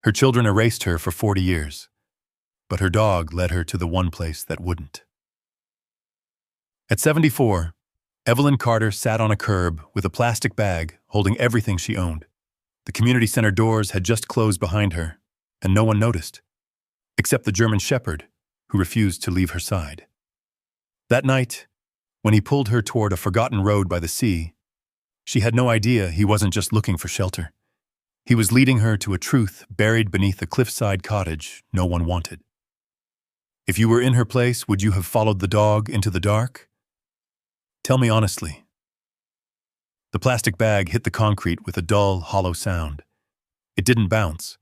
Her children erased her for 40 years, but her dog led her to the one place that wouldn't. At 74, Evelyn Carter sat on a curb with a plastic bag holding everything she owned. The community center doors had just closed behind her, and no one noticed, except the German shepherd, who refused to leave her side. That night, when he pulled her toward a forgotten road by the sea, she had no idea he wasn't just looking for shelter. He was leading her to a truth buried beneath a cliffside cottage no one wanted. If you were in her place, would you have followed the dog into the dark? Tell me honestly. The plastic bag hit the concrete with a dull, hollow sound. It didn't bounce.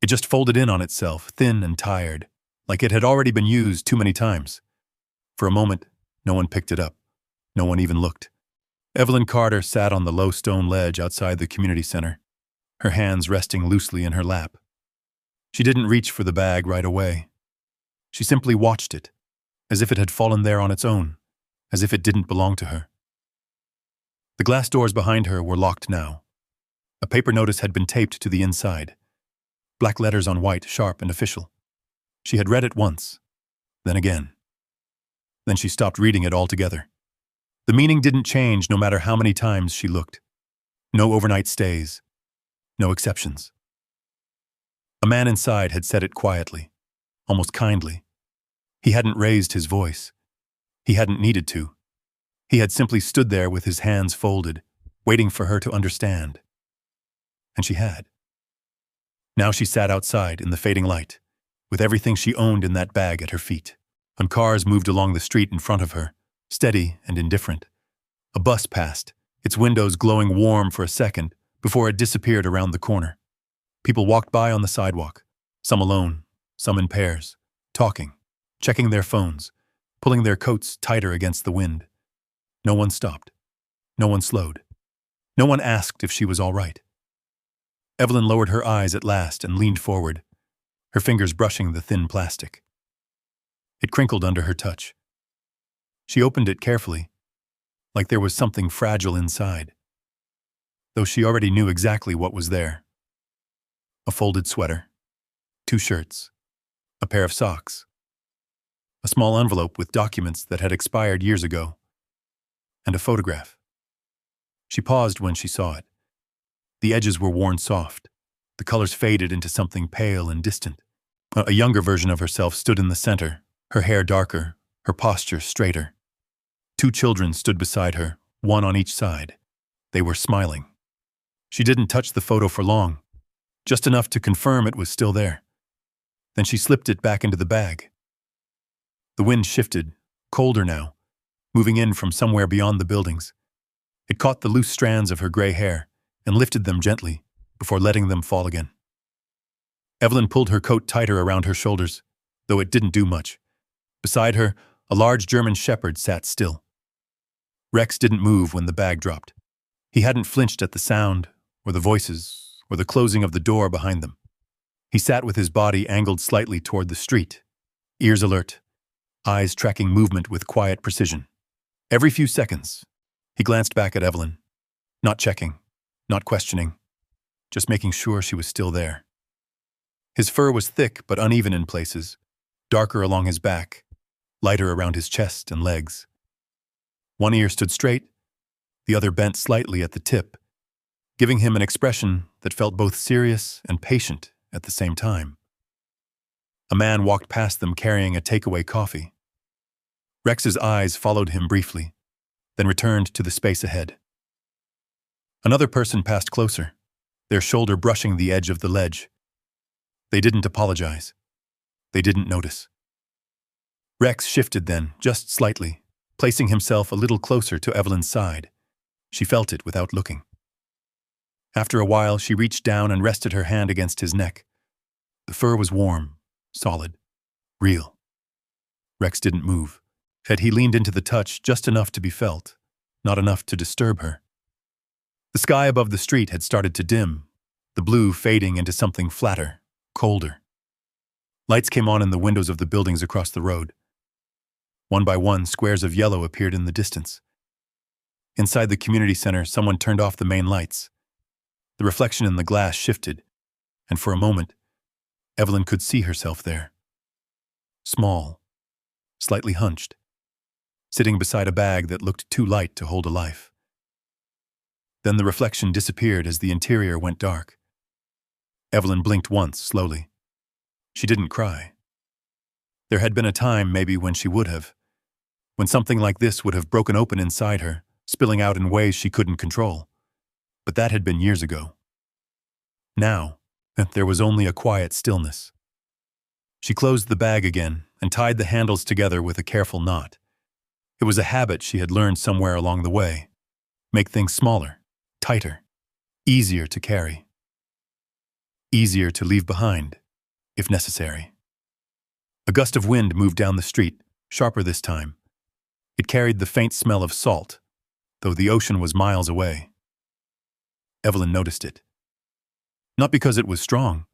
It just folded in on itself, thin and tired, like it had already been used too many times. For a moment, no one picked it up. No one even looked. Evelyn Carter sat on the low stone ledge outside the community center, her hands resting loosely in her lap. She didn't reach for the bag right away. She simply watched it, as if it had fallen there on its own, as if it didn't belong to her. The glass doors behind her were locked now. A paper notice had been taped to the inside. Black letters on white, sharp and official. She had read it once, then again. Then she stopped reading it altogether. The meaning didn't change no matter how many times she looked. No overnight stays. No exceptions. A man inside had said it quietly, almost kindly. He hadn't raised his voice. He hadn't needed to. He had simply stood there with his hands folded, waiting for her to understand. And she had. Now she sat outside in the fading light, with everything she owned in that bag at her feet. And cars moved along the street in front of her, steady and indifferent. A bus passed, its windows glowing warm for a second before it disappeared around the corner. People walked by on the sidewalk, some alone, some in pairs, talking, checking their phones, pulling their coats tighter against the wind. No one stopped. No one slowed. No one asked if she was all right. Evelyn lowered her eyes at last and leaned forward, her fingers brushing the thin plastic. It crinkled under her touch. She opened it carefully, like there was something fragile inside, though she already knew exactly what was there. A folded sweater, 2 shirts, a pair of socks, a small envelope with documents that had expired years ago, and a photograph. She paused when she saw it. The edges were worn soft, the colors faded into something pale and distant. A younger version of herself stood in the center, her hair darker, her posture straighter. 2 children stood beside her, one on each side. They were smiling. She didn't touch the photo for long, just enough to confirm it was still there. Then she slipped it back into the bag. The wind shifted, colder now, moving in from somewhere beyond the buildings. It caught the loose strands of her gray hair and lifted them gently before letting them fall again. Evelyn pulled her coat tighter around her shoulders, though it didn't do much. Beside her, a large German shepherd sat still. Rex didn't move when the bag dropped. He hadn't flinched at the sound, or the voices, or the closing of the door behind them. He sat with his body angled slightly toward the street, ears alert, eyes tracking movement with quiet precision. Every few seconds, he glanced back at Evelyn, not checking, not questioning, just making sure she was still there. His fur was thick but uneven in places, darker along his back, lighter around his chest and legs. One ear stood straight, the other bent slightly at the tip, giving him an expression that felt both serious and patient at the same time. A man walked past them carrying a takeaway coffee. Rex's eyes followed him briefly, then returned to the space ahead. Another person passed closer, their shoulder brushing the edge of the ledge. They didn't apologize. They didn't notice. Rex shifted then, just slightly, placing himself a little closer to Evelyn's side. She felt it without looking. After a while, she reached down and rested her hand against his neck. The fur was warm, solid, real. Rex didn't move. Yet he leaned into the touch just enough to be felt, not enough to disturb her. The sky above the street had started to dim, the blue fading into something flatter, colder. Lights came on in the windows of the buildings across the road. One by one, squares of yellow appeared in the distance. Inside the community center, someone turned off the main lights. The reflection in the glass shifted, and for a moment, Evelyn could see herself there. Small, slightly hunched, sitting beside a bag that looked too light to hold a life. Then the reflection disappeared as the interior went dark. Evelyn blinked once, slowly. She didn't cry. There had been a time, maybe, when she would have, when something like this would have broken open inside her, spilling out in ways she couldn't control. But that had been years ago. Now, there was only a quiet stillness. She closed the bag again and tied the handles together with a careful knot. It was a habit she had learned somewhere along the way. Make things smaller, tighter, easier to carry. Easier to leave behind, if necessary. A gust of wind moved down the street, sharper this time. It carried the faint smell of salt, though the ocean was miles away. Evelyn noticed it. Not because it was strong,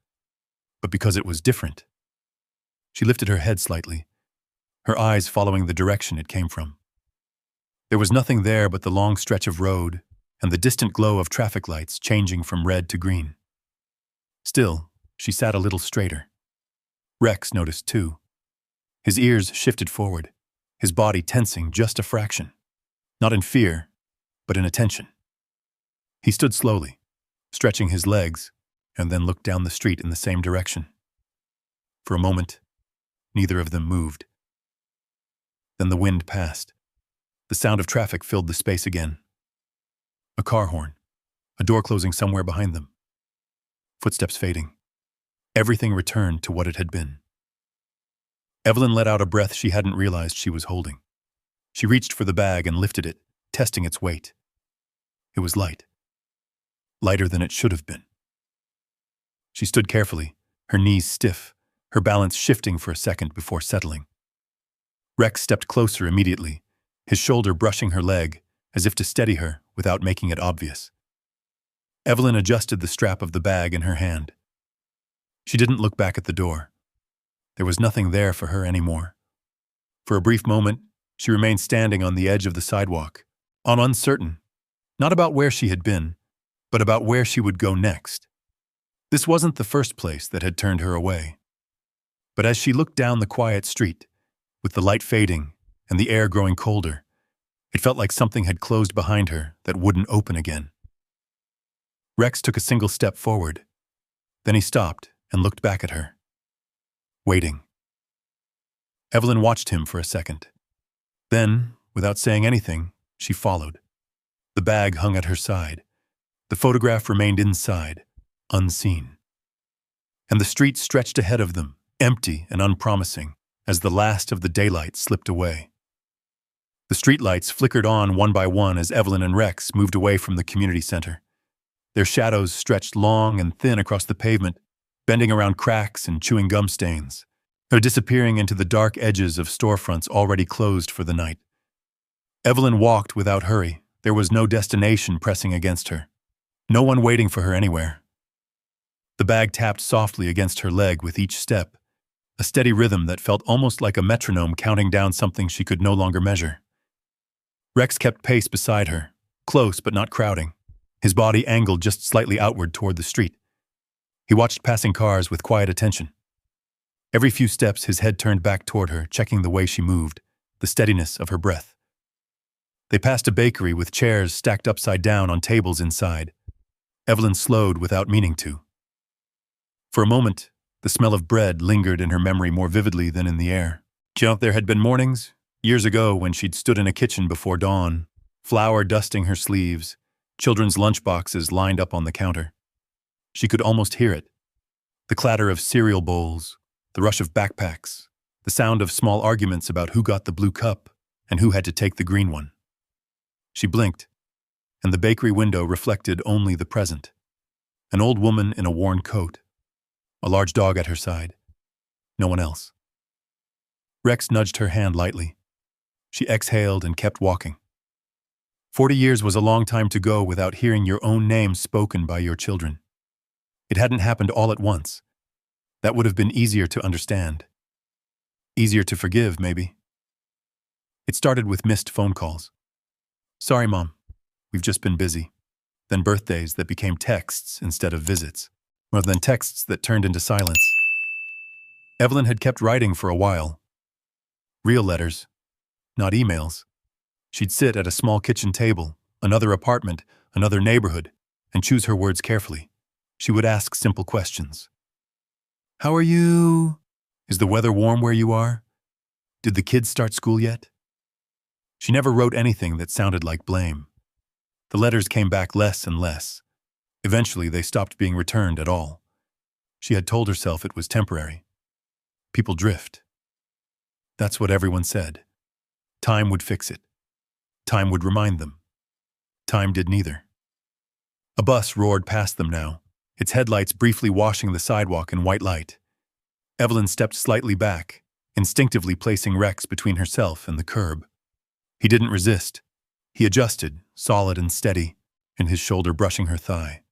but because it was different. She lifted her head slightly, her eyes following the direction it came from. There was nothing there but the long stretch of road and the distant glow of traffic lights changing from red to green. Still, she sat a little straighter. Rex noticed too. His ears shifted forward, his body tensing just a fraction. Not in fear, but in attention. He stood slowly, stretching his legs, and then looked down the street in the same direction. For a moment, neither of them moved. Then the wind passed. The sound of traffic filled the space again. A car horn, a door closing somewhere behind them. Footsteps fading. Everything returned to what it had been. Evelyn let out a breath she hadn't realized she was holding. She reached for the bag and lifted it, testing its weight. It was light. Lighter than it should have been. She stood carefully, her knees stiff, her balance shifting for a second before settling. Rex stepped closer immediately, his shoulder brushing her leg, as if to steady her without making it obvious. Evelyn adjusted the strap of the bag in her hand. She didn't look back at the door. There was nothing there for her anymore. For a brief moment, she remained standing on the edge of the sidewalk, uncertain, not about where she had been, but about where she would go next. This wasn't the first place that had turned her away. But as she looked down the quiet street, with the light fading and the air growing colder, it felt like something had closed behind her that wouldn't open again. Rex took a single step forward. Then he stopped and looked back at her. Waiting. Evelyn watched him for a second. Then, without saying anything, she followed. The bag hung at her side. The photograph remained inside, unseen. And the street stretched ahead of them, empty and unpromising, as the last of the daylight slipped away. The streetlights flickered on one by one as Evelyn and Rex moved away from the community center. Their shadows stretched long and thin across the pavement, bending around cracks and chewing gum stains, or disappearing into the dark edges of storefronts already closed for the night. Evelyn walked without hurry. There was no destination pressing against her. No one waiting for her anywhere. The bag tapped softly against her leg with each step, a steady rhythm that felt almost like a metronome counting down something she could no longer measure. Rex kept pace beside her, close but not crowding, his body angled just slightly outward toward the street. He watched passing cars with quiet attention. Every few steps, his head turned back toward her, checking the way she moved, the steadiness of her breath. They passed a bakery with chairs stacked upside down on tables inside. Evelyn slowed without meaning to. For a moment, the smell of bread lingered in her memory more vividly than in the air. There had been mornings, years ago, when she'd stood in a kitchen before dawn, flour dusting her sleeves, children's lunchboxes lined up on the counter. She could almost hear it. The clatter of cereal bowls, the rush of backpacks, the sound of small arguments about who got the blue cup and who had to take the green one. She blinked, and the bakery window reflected only the present. An old woman in a worn coat, a large dog at her side. No one else. Rex nudged her hand lightly. She exhaled and kept walking. 40 years was a long time to go without hearing your own name spoken by your children. It hadn't happened all at once. That would have been easier to understand. Easier to forgive, maybe. It started with missed phone calls. "Sorry, Mom. We've just been busy." Then birthdays that became texts instead of visits. Rather than texts that turned into silence. Evelyn had kept writing for a while. Real letters, not emails. She'd sit at a small kitchen table, another apartment, another neighborhood, and choose her words carefully. She would ask simple questions. How are you? Is the weather warm where you are? Did the kids start school yet? She never wrote anything that sounded like blame. The letters came back less and less. Eventually, they stopped being returned at all. She had told herself it was temporary. People drift. That's what everyone said. Time would fix it. Time would remind them. Time did neither. A bus roared past them now, its headlights briefly washing the sidewalk in white light. Evelyn stepped slightly back, instinctively placing Rex between herself and the curb. He didn't resist. He adjusted, solid and steady, and his shoulder brushing her thigh.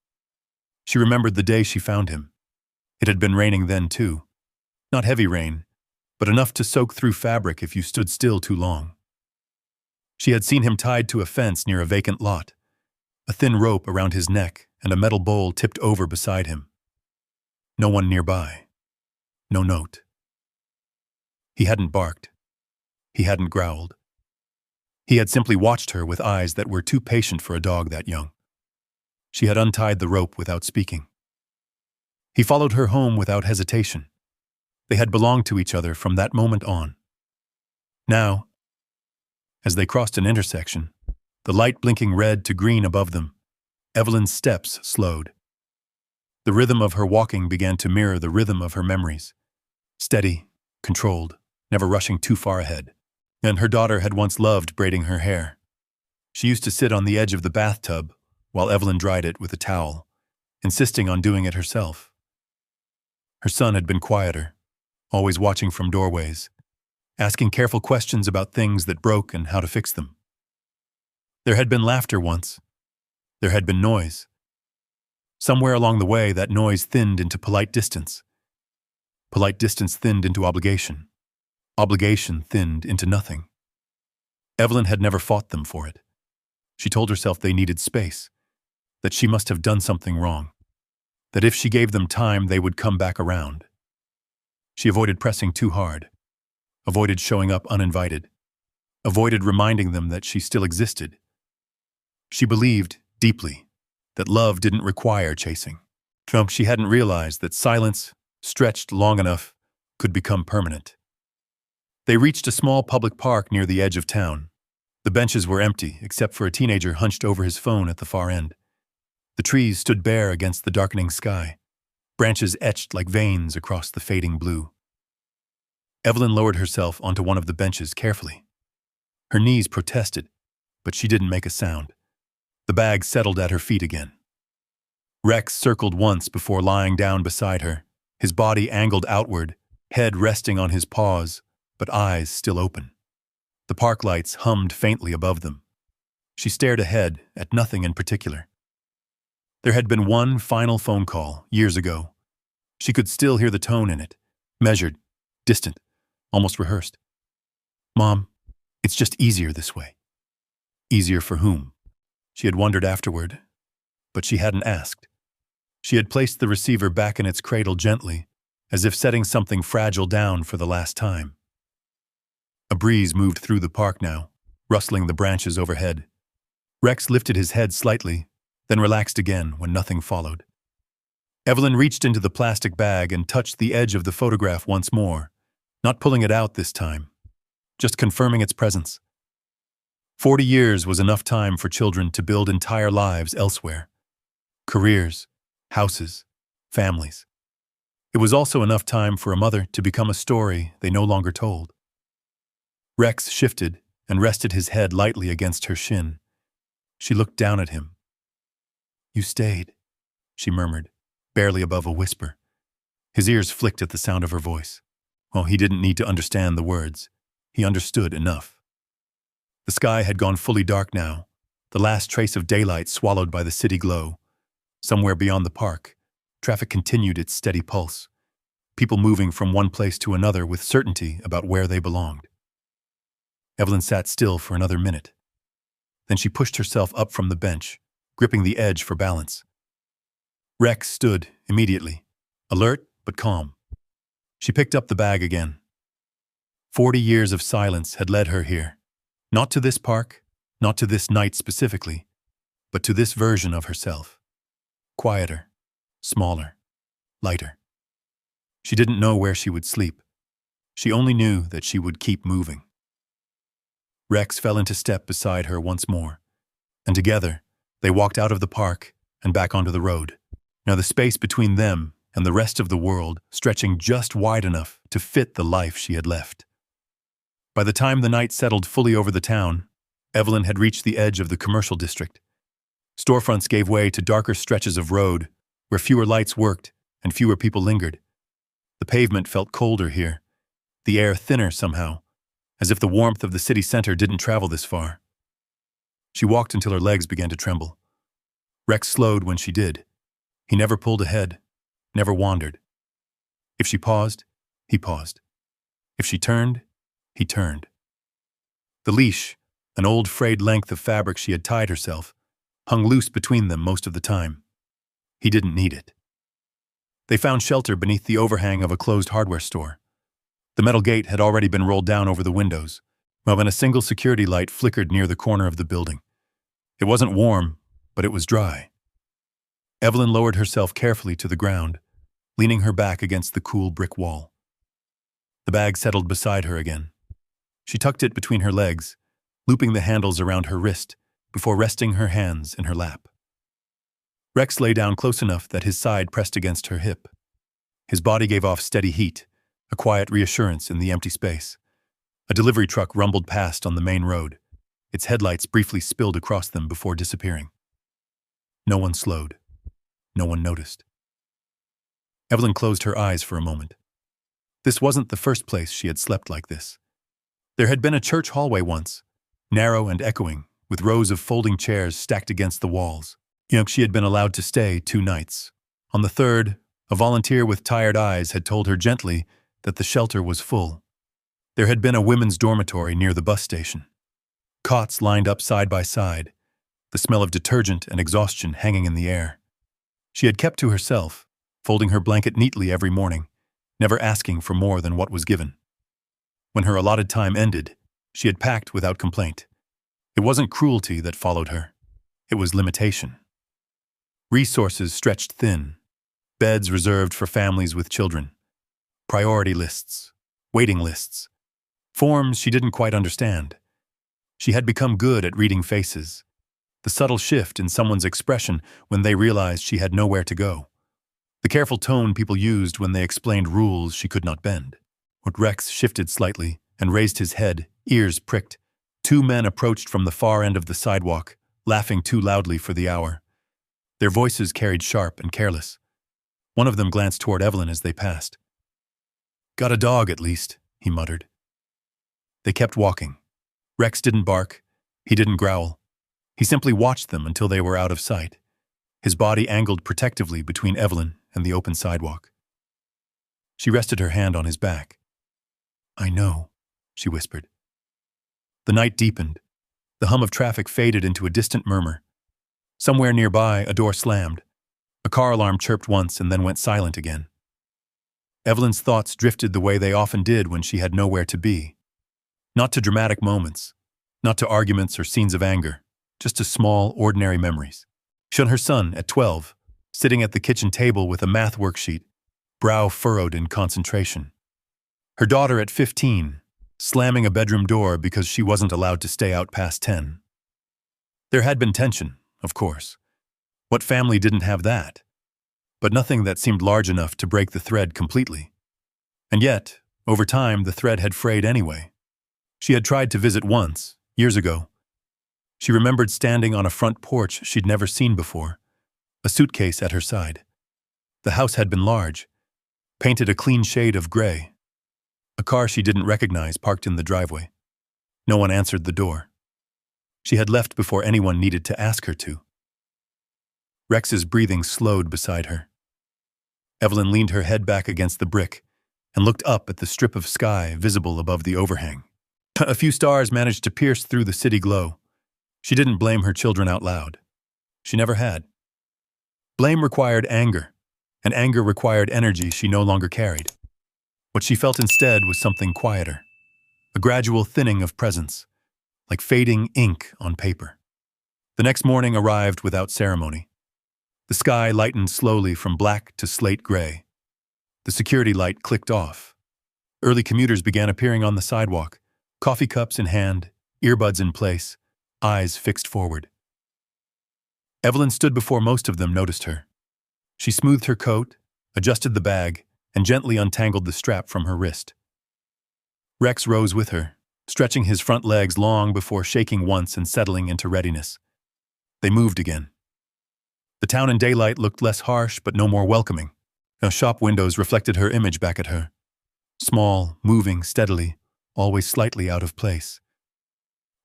She remembered the day she found him. It had been raining then, too. Not heavy rain, but enough to soak through fabric if you stood still too long. She had seen him tied to a fence near a vacant lot, a thin rope around his neck and a metal bowl tipped over beside him. No one nearby. No note. He hadn't barked. He hadn't growled. He had simply watched her with eyes that were too patient for a dog that young. She had untied the rope without speaking. He followed her home without hesitation. They had belonged to each other from that moment on. Now, as they crossed an intersection, the light blinking red to green above them, Evelyn's steps slowed. The rhythm of her walking began to mirror the rhythm of her memories. Steady, controlled, never rushing too far ahead. And her daughter had once loved braiding her hair. She used to sit on the edge of the bathtub while Evelyn dried it with a towel, insisting on doing it herself. Her son had been quieter, always watching from doorways, asking careful questions about things that broke and how to fix them. There had been laughter once. There had been noise. Somewhere along the way, that noise thinned into polite distance. Polite distance thinned into obligation. Obligation thinned into nothing. Evelyn had never fought them for it. She told herself they needed space, that she must have done something wrong, that if she gave them time, they would come back around. She avoided pressing too hard, avoided showing up uninvited, avoided reminding them that she still existed. She believed, deeply, that love didn't require chasing. She hadn't realized that silence, stretched long enough, could become permanent. They reached a small public park near the edge of town. The benches were empty, except for a teenager hunched over his phone at the far end. The trees stood bare against the darkening sky, branches etched like veins across the fading blue. Evelyn lowered herself onto one of the benches carefully. Her knees protested, but she didn't make a sound. The bag settled at her feet again. Rex circled once before lying down beside her, his body angled outward, head resting on his paws, but eyes still open. The park lights hummed faintly above them. She stared ahead at nothing in particular. There had been one final phone call years ago. She could still hear the tone in it, measured, distant, almost rehearsed. Mom, it's just easier this way. Easier for whom? She had wondered afterward, but she hadn't asked. She had placed the receiver back in its cradle gently, as if setting something fragile down for the last time. A breeze moved through the park now, rustling the branches overhead. Rex lifted his head slightly, then relaxed again when nothing followed. Evelyn reached into the plastic bag and touched the edge of the photograph once more, not pulling it out this time, just confirming its presence. 40 years was enough time for children to build entire lives elsewhere. Careers, houses, families. It was also enough time for a mother to become a story they no longer told. Rex shifted and rested his head lightly against her shin. She looked down at him. You stayed, she murmured, barely above a whisper. His ears flicked at the sound of her voice. Well, he didn't need to understand the words. He understood enough. The sky had gone fully dark now, the last trace of daylight swallowed by the city glow. Somewhere beyond the park, traffic continued its steady pulse, people moving from one place to another with certainty about where they belonged. Evelyn sat still for another minute. Then she pushed herself up from the bench, gripping the edge for balance. Rex stood immediately, alert but calm. She picked up the bag again. 40 years of silence had led her here. Not to this park, not to this night specifically, but to this version of herself. Quieter, smaller, lighter. She didn't know where she would sleep. She only knew that she would keep moving. Rex fell into step beside her once more, and together they walked out of the park and back onto the road. Now the space between them and the rest of the world stretching just wide enough to fit the life she had left. By the time the night settled fully over the town, Evelyn had reached the edge of the commercial district. Storefronts gave way to darker stretches of road where fewer lights worked and fewer people lingered. The pavement felt colder here, the air thinner somehow, as if the warmth of the city center didn't travel this far. She walked until her legs began to tremble. Rex slowed when she did. He never pulled ahead, never wandered. If she paused, he paused. If she turned, he turned. The leash, an old frayed length of fabric she had tied herself, hung loose between them most of the time. He didn't need it. They found shelter beneath the overhang of a closed hardware store. The metal gate had already been rolled down over the windows, while a single security light flickered near the corner of the building. It wasn't warm, but it was dry. Evelyn lowered herself carefully to the ground, leaning her back against the cool brick wall. The bag settled beside her again. She tucked it between her legs, looping the handles around her wrist before resting her hands in her lap. Rex lay down close enough that his side pressed against her hip. His body gave off steady heat, a quiet reassurance in the empty space. A delivery truck rumbled past on the main road. Its headlights briefly spilled across them before disappearing. No one slowed. No one noticed. Evelyn closed her eyes for a moment. This wasn't the first place she had slept like this. There had been a church hallway once, narrow and echoing, with rows of folding chairs stacked against the walls. She had been allowed to stay 2 nights. On the third, a volunteer with tired eyes had told her gently that the shelter was full. There had been a women's dormitory near the bus station. Cots lined up side by side, the smell of detergent and exhaustion hanging in the air. She had kept to herself, folding her blanket neatly every morning, never asking for more than what was given. When her allotted time ended, she had packed without complaint. It wasn't cruelty that followed her. It was limitation. Resources stretched thin, beds reserved for families with children, priority lists, waiting lists, forms she didn't quite understand. She had become good at reading faces, the subtle shift in someone's expression when they realized she had nowhere to go, the careful tone people used when they explained rules she could not bend. When Rex shifted slightly and raised his head, ears pricked, 2 men approached from the far end of the sidewalk, laughing too loudly for the hour. Their voices carried sharp and careless. One of them glanced toward Evelyn as they passed. "Got a dog, at least," he muttered. They kept walking. Rex didn't bark. He didn't growl. He simply watched them until they were out of sight, his body angled protectively between Evelyn and the open sidewalk. She rested her hand on his back. "I know," she whispered. The night deepened. The hum of traffic faded into a distant murmur. Somewhere nearby, a door slammed. A car alarm chirped once and then went silent again. Evelyn's thoughts drifted the way they often did when she had nowhere to be. Not to dramatic moments, not to arguments or scenes of anger, just to small, ordinary memories. She and her son, at 12, sitting at the kitchen table with a math worksheet, brow furrowed in concentration. Her daughter at 15, slamming a bedroom door because she wasn't allowed to stay out past 10. There had been tension, of course. What family didn't have that? But nothing that seemed large enough to break the thread completely. And yet, over time, the thread had frayed anyway. She had tried to visit once, years ago. She remembered standing on a front porch she'd never seen before, a suitcase at her side. The house had been large, painted a clean shade of gray. A car she didn't recognize parked in the driveway. No one answered the door. She had left before anyone needed to ask her to. Rex's breathing slowed beside her. Evelyn leaned her head back against the brick and looked up at the strip of sky visible above the overhang. A few stars managed to pierce through the city glow. She didn't blame her children out loud. She never had. Blame required anger, and anger required energy she no longer carried. What she felt instead was something quieter, a gradual thinning of presence, like fading ink on paper. The next morning arrived without ceremony. The sky lightened slowly from black to slate gray. The security light clicked off. Early commuters began appearing on the sidewalk, coffee cups in hand, earbuds in place, eyes fixed forward. Evelyn stood before most of them noticed her. She smoothed her coat, adjusted the bag, and gently untangled the strap from her wrist. Rex rose with her, stretching his front legs long before shaking once and settling into readiness. They moved again. The town in daylight looked less harsh but no more welcoming. Shop windows reflected her image back at her. Small, moving steadily, always slightly out of place.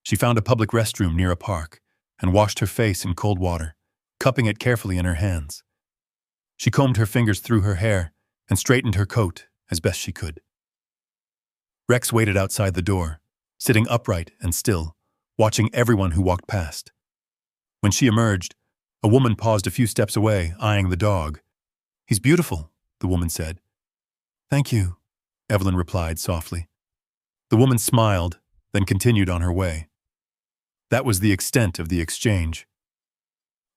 She found a public restroom near a park and washed her face in cold water, cupping it carefully in her hands. She combed her fingers through her hair and straightened her coat as best she could. Rex waited outside the door, sitting upright and still, watching everyone who walked past. When she emerged, a woman paused a few steps away, eyeing the dog. "He's beautiful," the woman said. "Thank you," Evelyn replied softly. The woman smiled, then continued on her way. That was the extent of the exchange.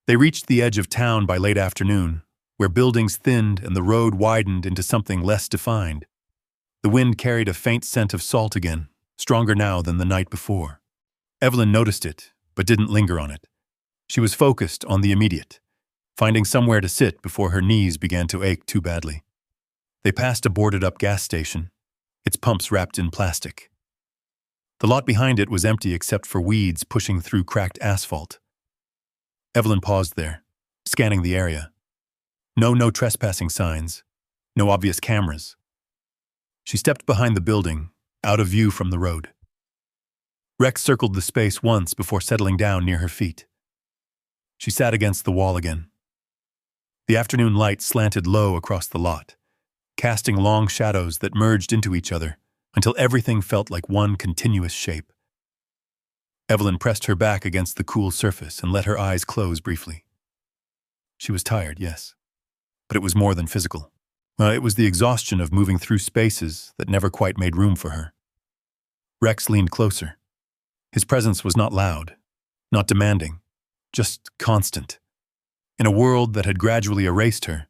They reached the edge of town by late afternoon, where buildings thinned and the road widened into something less defined. The wind carried a faint scent of salt again, stronger now than the night before. Evelyn noticed it, but didn't linger on it. She was focused on the immediate, finding somewhere to sit before her knees began to ache too badly. They passed a boarded-up gas station, its pumps wrapped in plastic. The lot behind it was empty except for weeds pushing through cracked asphalt. Evelyn paused there, scanning the area. No trespassing signs, no obvious cameras. She stepped behind the building, out of view from the road. Rex circled the space once before settling down near her feet. She sat against the wall again. The afternoon light slanted low across the lot, casting long shadows that merged into each other until everything felt like one continuous shape. Evelyn pressed her back against the cool surface and let her eyes close briefly. She was tired, yes, but it was more than physical. It was the exhaustion of moving through spaces that never quite made room for her. Rex leaned closer. His presence was not loud, not demanding, just constant. In a world that had gradually erased her,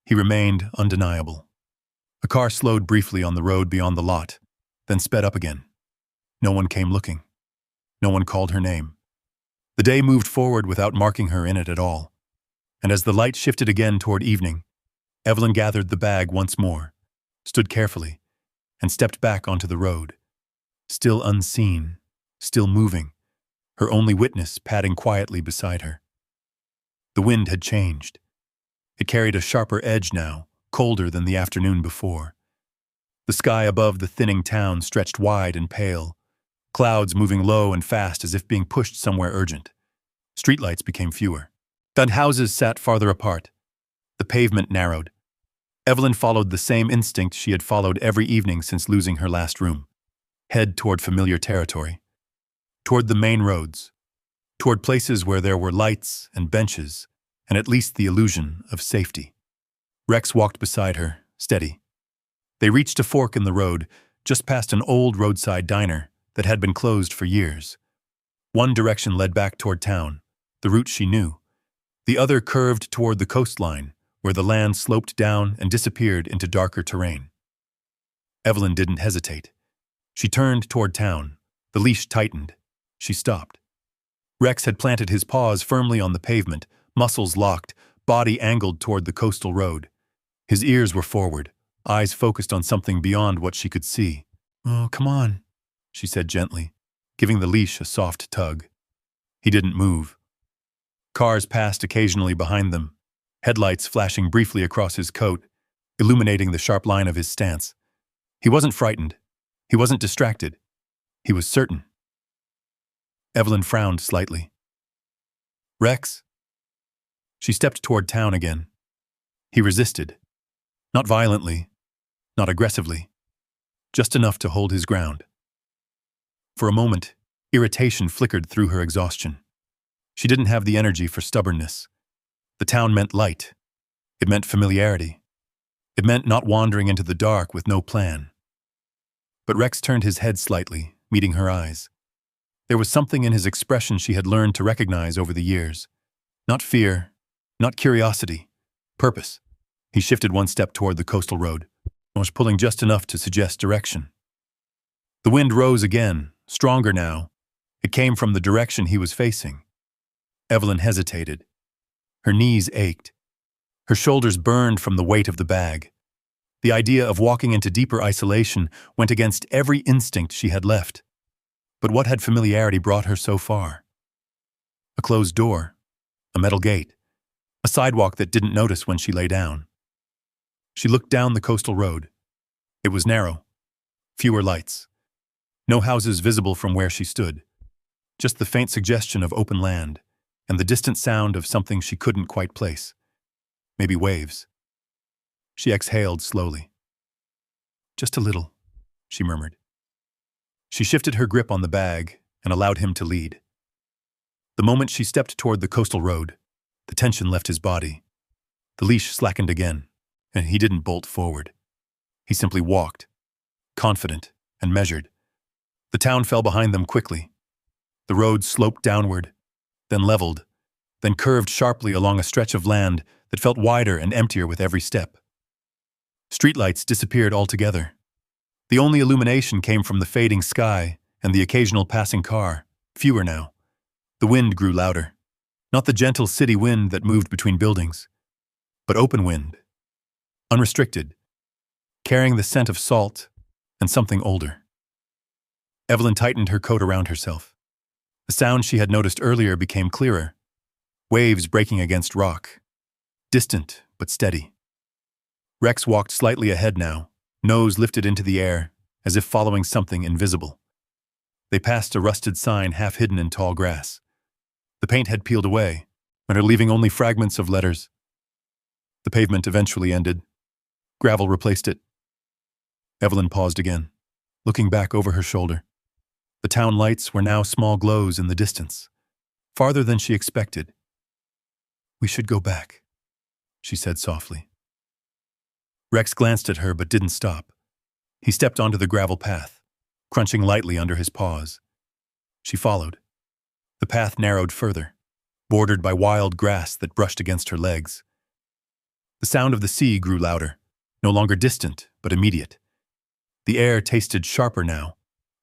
he remained undeniable. A car slowed briefly on the road beyond the lot, then sped up again. No one came looking. No one called her name. The day moved forward without marking her in it at all. And as the light shifted again toward evening, Evelyn gathered the bag once more, stood carefully, and stepped back onto the road. Still unseen, still moving, her only witness padding quietly beside her. The wind had changed. It carried a sharper edge now, colder than the afternoon before. The sky above the thinning town stretched wide and pale, clouds moving low and fast as if being pushed somewhere urgent. Streetlights became fewer. And houses sat farther apart. The pavement narrowed. Evelyn followed the same instinct she had followed every evening since losing her last room. Head toward familiar territory. Toward the main roads. Toward places where there were lights and benches, and at least the illusion of safety. Rex walked beside her, steady. They reached a fork in the road, just past an old roadside diner that had been closed for years. One direction led back toward town, the route she knew. The other curved toward the coastline, where the land sloped down and disappeared into darker terrain. Evelyn didn't hesitate. She turned toward town. The leash tightened. She stopped. Rex had planted his paws firmly on the pavement, muscles locked, body angled toward the coastal road. His ears were forward, eyes focused on something beyond what she could see. "Oh, come on," she said gently, giving the leash a soft tug. He didn't move. Cars passed occasionally behind them, headlights flashing briefly across his coat, illuminating the sharp line of his stance. He wasn't frightened. He wasn't distracted. He was certain. Evelyn frowned slightly. "Rex?" She stepped toward town again. He resisted. Not violently, not aggressively, just enough to hold his ground. For a moment, irritation flickered through her exhaustion. She didn't have the energy for stubbornness. The town meant light. It meant familiarity. It meant not wandering into the dark with no plan. But Rex turned his head slightly, meeting her eyes. There was something in his expression she had learned to recognize over the years. Not fear, not curiosity, purpose. He shifted one step toward the coastal road, and was pulling just enough to suggest direction. The wind rose again, stronger now. It came from the direction he was facing. Evelyn hesitated. Her knees ached. Her shoulders burned from the weight of the bag. The idea of walking into deeper isolation went against every instinct she had left. But what had familiarity brought her so far? A closed door, a metal gate, a sidewalk that didn't notice when she lay down. She looked down the coastal road. It was narrow, fewer lights. No houses visible from where she stood. Just the faint suggestion of open land, and the distant sound of something she couldn't quite place. Maybe waves. She exhaled slowly. Just a little, she murmured. She shifted her grip on the bag and allowed him to lead. The moment she stepped toward the coastal road, the tension left his body. The leash slackened again, and he didn't bolt forward. He simply walked, confident and measured. The town fell behind them quickly. The road sloped downward, then leveled, then curved sharply along a stretch of land that felt wider and emptier with every step. Streetlights disappeared altogether. The only illumination came from the fading sky and the occasional passing car, fewer now. The wind grew louder. Not the gentle city wind that moved between buildings, but open wind, unrestricted, carrying the scent of salt and something older. Evelyn tightened her coat around herself. The sound she had noticed earlier became clearer. Waves breaking against rock. Distant, but steady. Rex walked slightly ahead now, nose lifted into the air, as if following something invisible. They passed a rusted sign half hidden in tall grass. The paint had peeled away, and are leaving only fragments of letters. The pavement eventually ended. Gravel replaced it. Evelyn paused again, looking back over her shoulder. The town lights were now small glows in the distance, farther than she expected. "We should go back," she said softly. Rex glanced at her but didn't stop. He stepped onto the gravel path, crunching lightly under his paws. She followed. The path narrowed further, bordered by wild grass that brushed against her legs. The sound of the sea grew louder, no longer distant but immediate. The air tasted sharper now.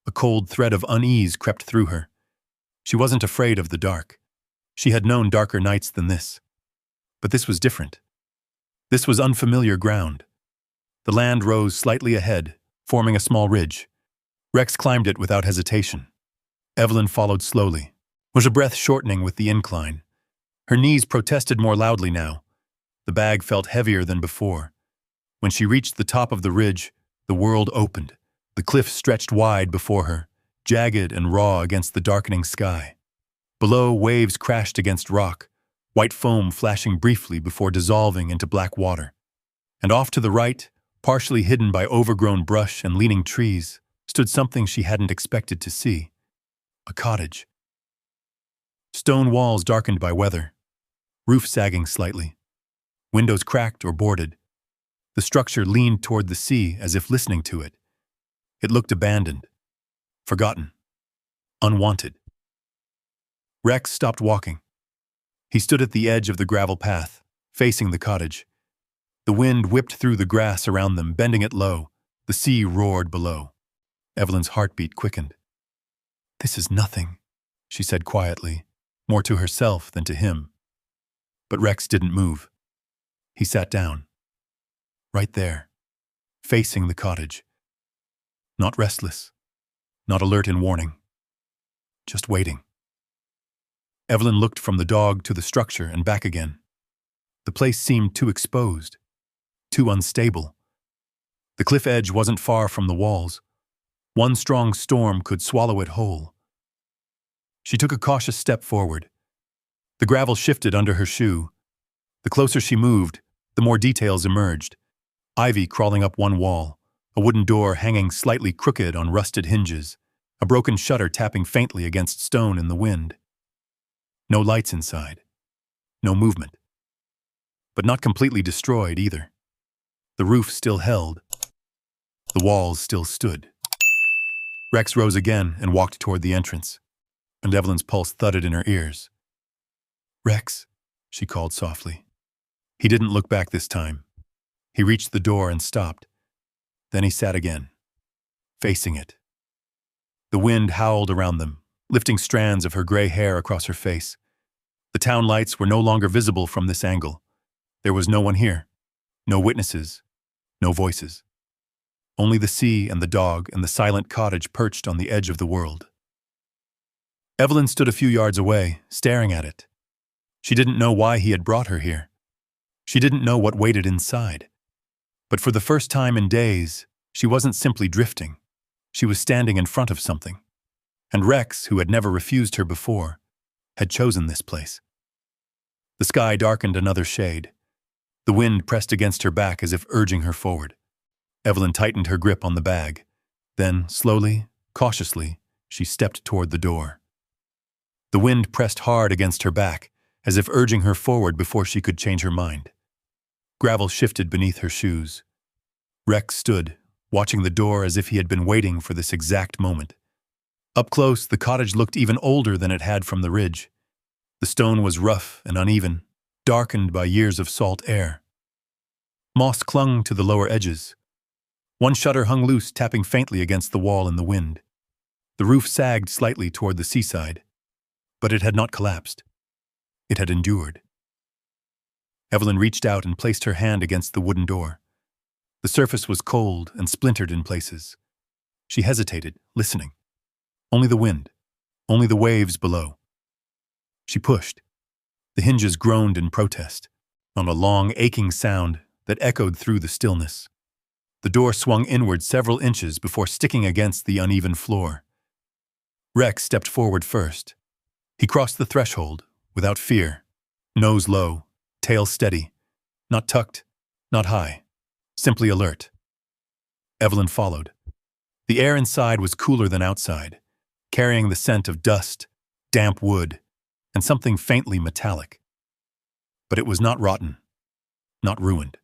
A cold thread of unease crept through her. She wasn't afraid of the dark. She had known darker nights than this. But this was different. This was unfamiliar ground. The land rose slightly ahead, forming a small ridge. Rex climbed it without hesitation. Evelyn followed slowly, her breath shortening with the incline. Her knees protested more loudly now. The bag felt heavier than before. When she reached the top of the ridge, the world opened. The cliff stretched wide before her, jagged and raw against the darkening sky. Below, waves crashed against rock, white foam flashing briefly before dissolving into black water. And off to the right, partially hidden by overgrown brush and leaning trees, stood something she hadn't expected to see. A cottage. Stone walls darkened by weather, roof sagging slightly. Windows cracked or boarded. The structure leaned toward the sea as if listening to it. It looked abandoned, forgotten, unwanted. Rex stopped walking. He stood at the edge of the gravel path, facing the cottage. The wind whipped through the grass around them, bending it low. The sea roared below. Evelyn's heartbeat quickened. "This is nothing," she said quietly, more to herself than to him. But Rex didn't move. He sat down. Right there, facing the cottage. Not restless, not alert in warning. Just waiting. Evelyn looked from the dog to the structure and back again. The place seemed too exposed, too unstable. The cliff edge wasn't far from the walls. One strong storm could swallow it whole. She took a cautious step forward. The gravel shifted under her shoe. The closer she moved, the more details emerged. Ivy crawling up one wall, a wooden door hanging slightly crooked on rusted hinges, a broken shutter tapping faintly against stone in the wind. No lights inside. No movement. But not completely destroyed either. The roof still held. The walls still stood. Rex rose again and walked toward the entrance, and Evelyn's pulse thudded in her ears. "Rex," she called softly. He didn't look back this time. He reached the door and stopped. Then he sat again, facing it. The wind howled around them, lifting strands of her gray hair across her face. The town lights were no longer visible from this angle. There was no one here, no witnesses, no voices. Only the sea and the dog and the silent cottage perched on the edge of the world. Evelyn stood a few yards away, staring at it. She didn't know why he had brought her here. She didn't know what waited inside. But for the first time in days, she wasn't simply drifting. She was standing in front of something. And Rex, who had never refused her before, had chosen this place. The sky darkened another shade. The wind pressed against her back as if urging her forward. Evelyn tightened her grip on the bag. Then, slowly, cautiously, she stepped toward the door. The wind pressed hard against her back, as if urging her forward before she could change her mind. Gravel shifted beneath her shoes. Rex stood, watching the door as if he had been waiting for this exact moment. Up close, the cottage looked even older than it had from the ridge. The stone was rough and uneven, darkened by years of salt air. Moss clung to the lower edges. One shutter hung loose, tapping faintly against the wall in the wind. The roof sagged slightly toward the seaside, but it had not collapsed. It had endured. Evelyn reached out and placed her hand against the wooden door. The surface was cold and splintered in places. She hesitated, listening. Only the wind, only the waves below. She pushed. The hinges groaned in protest, on a long, aching sound that echoed through the stillness. The door swung inward several inches before sticking against the uneven floor. Rex stepped forward first. He crossed the threshold, without fear, nose low, tail steady, not tucked, not high, simply alert. Evelyn followed. The air inside was cooler than outside, carrying the scent of dust, damp wood, and something faintly metallic. But it was not rotten, not ruined.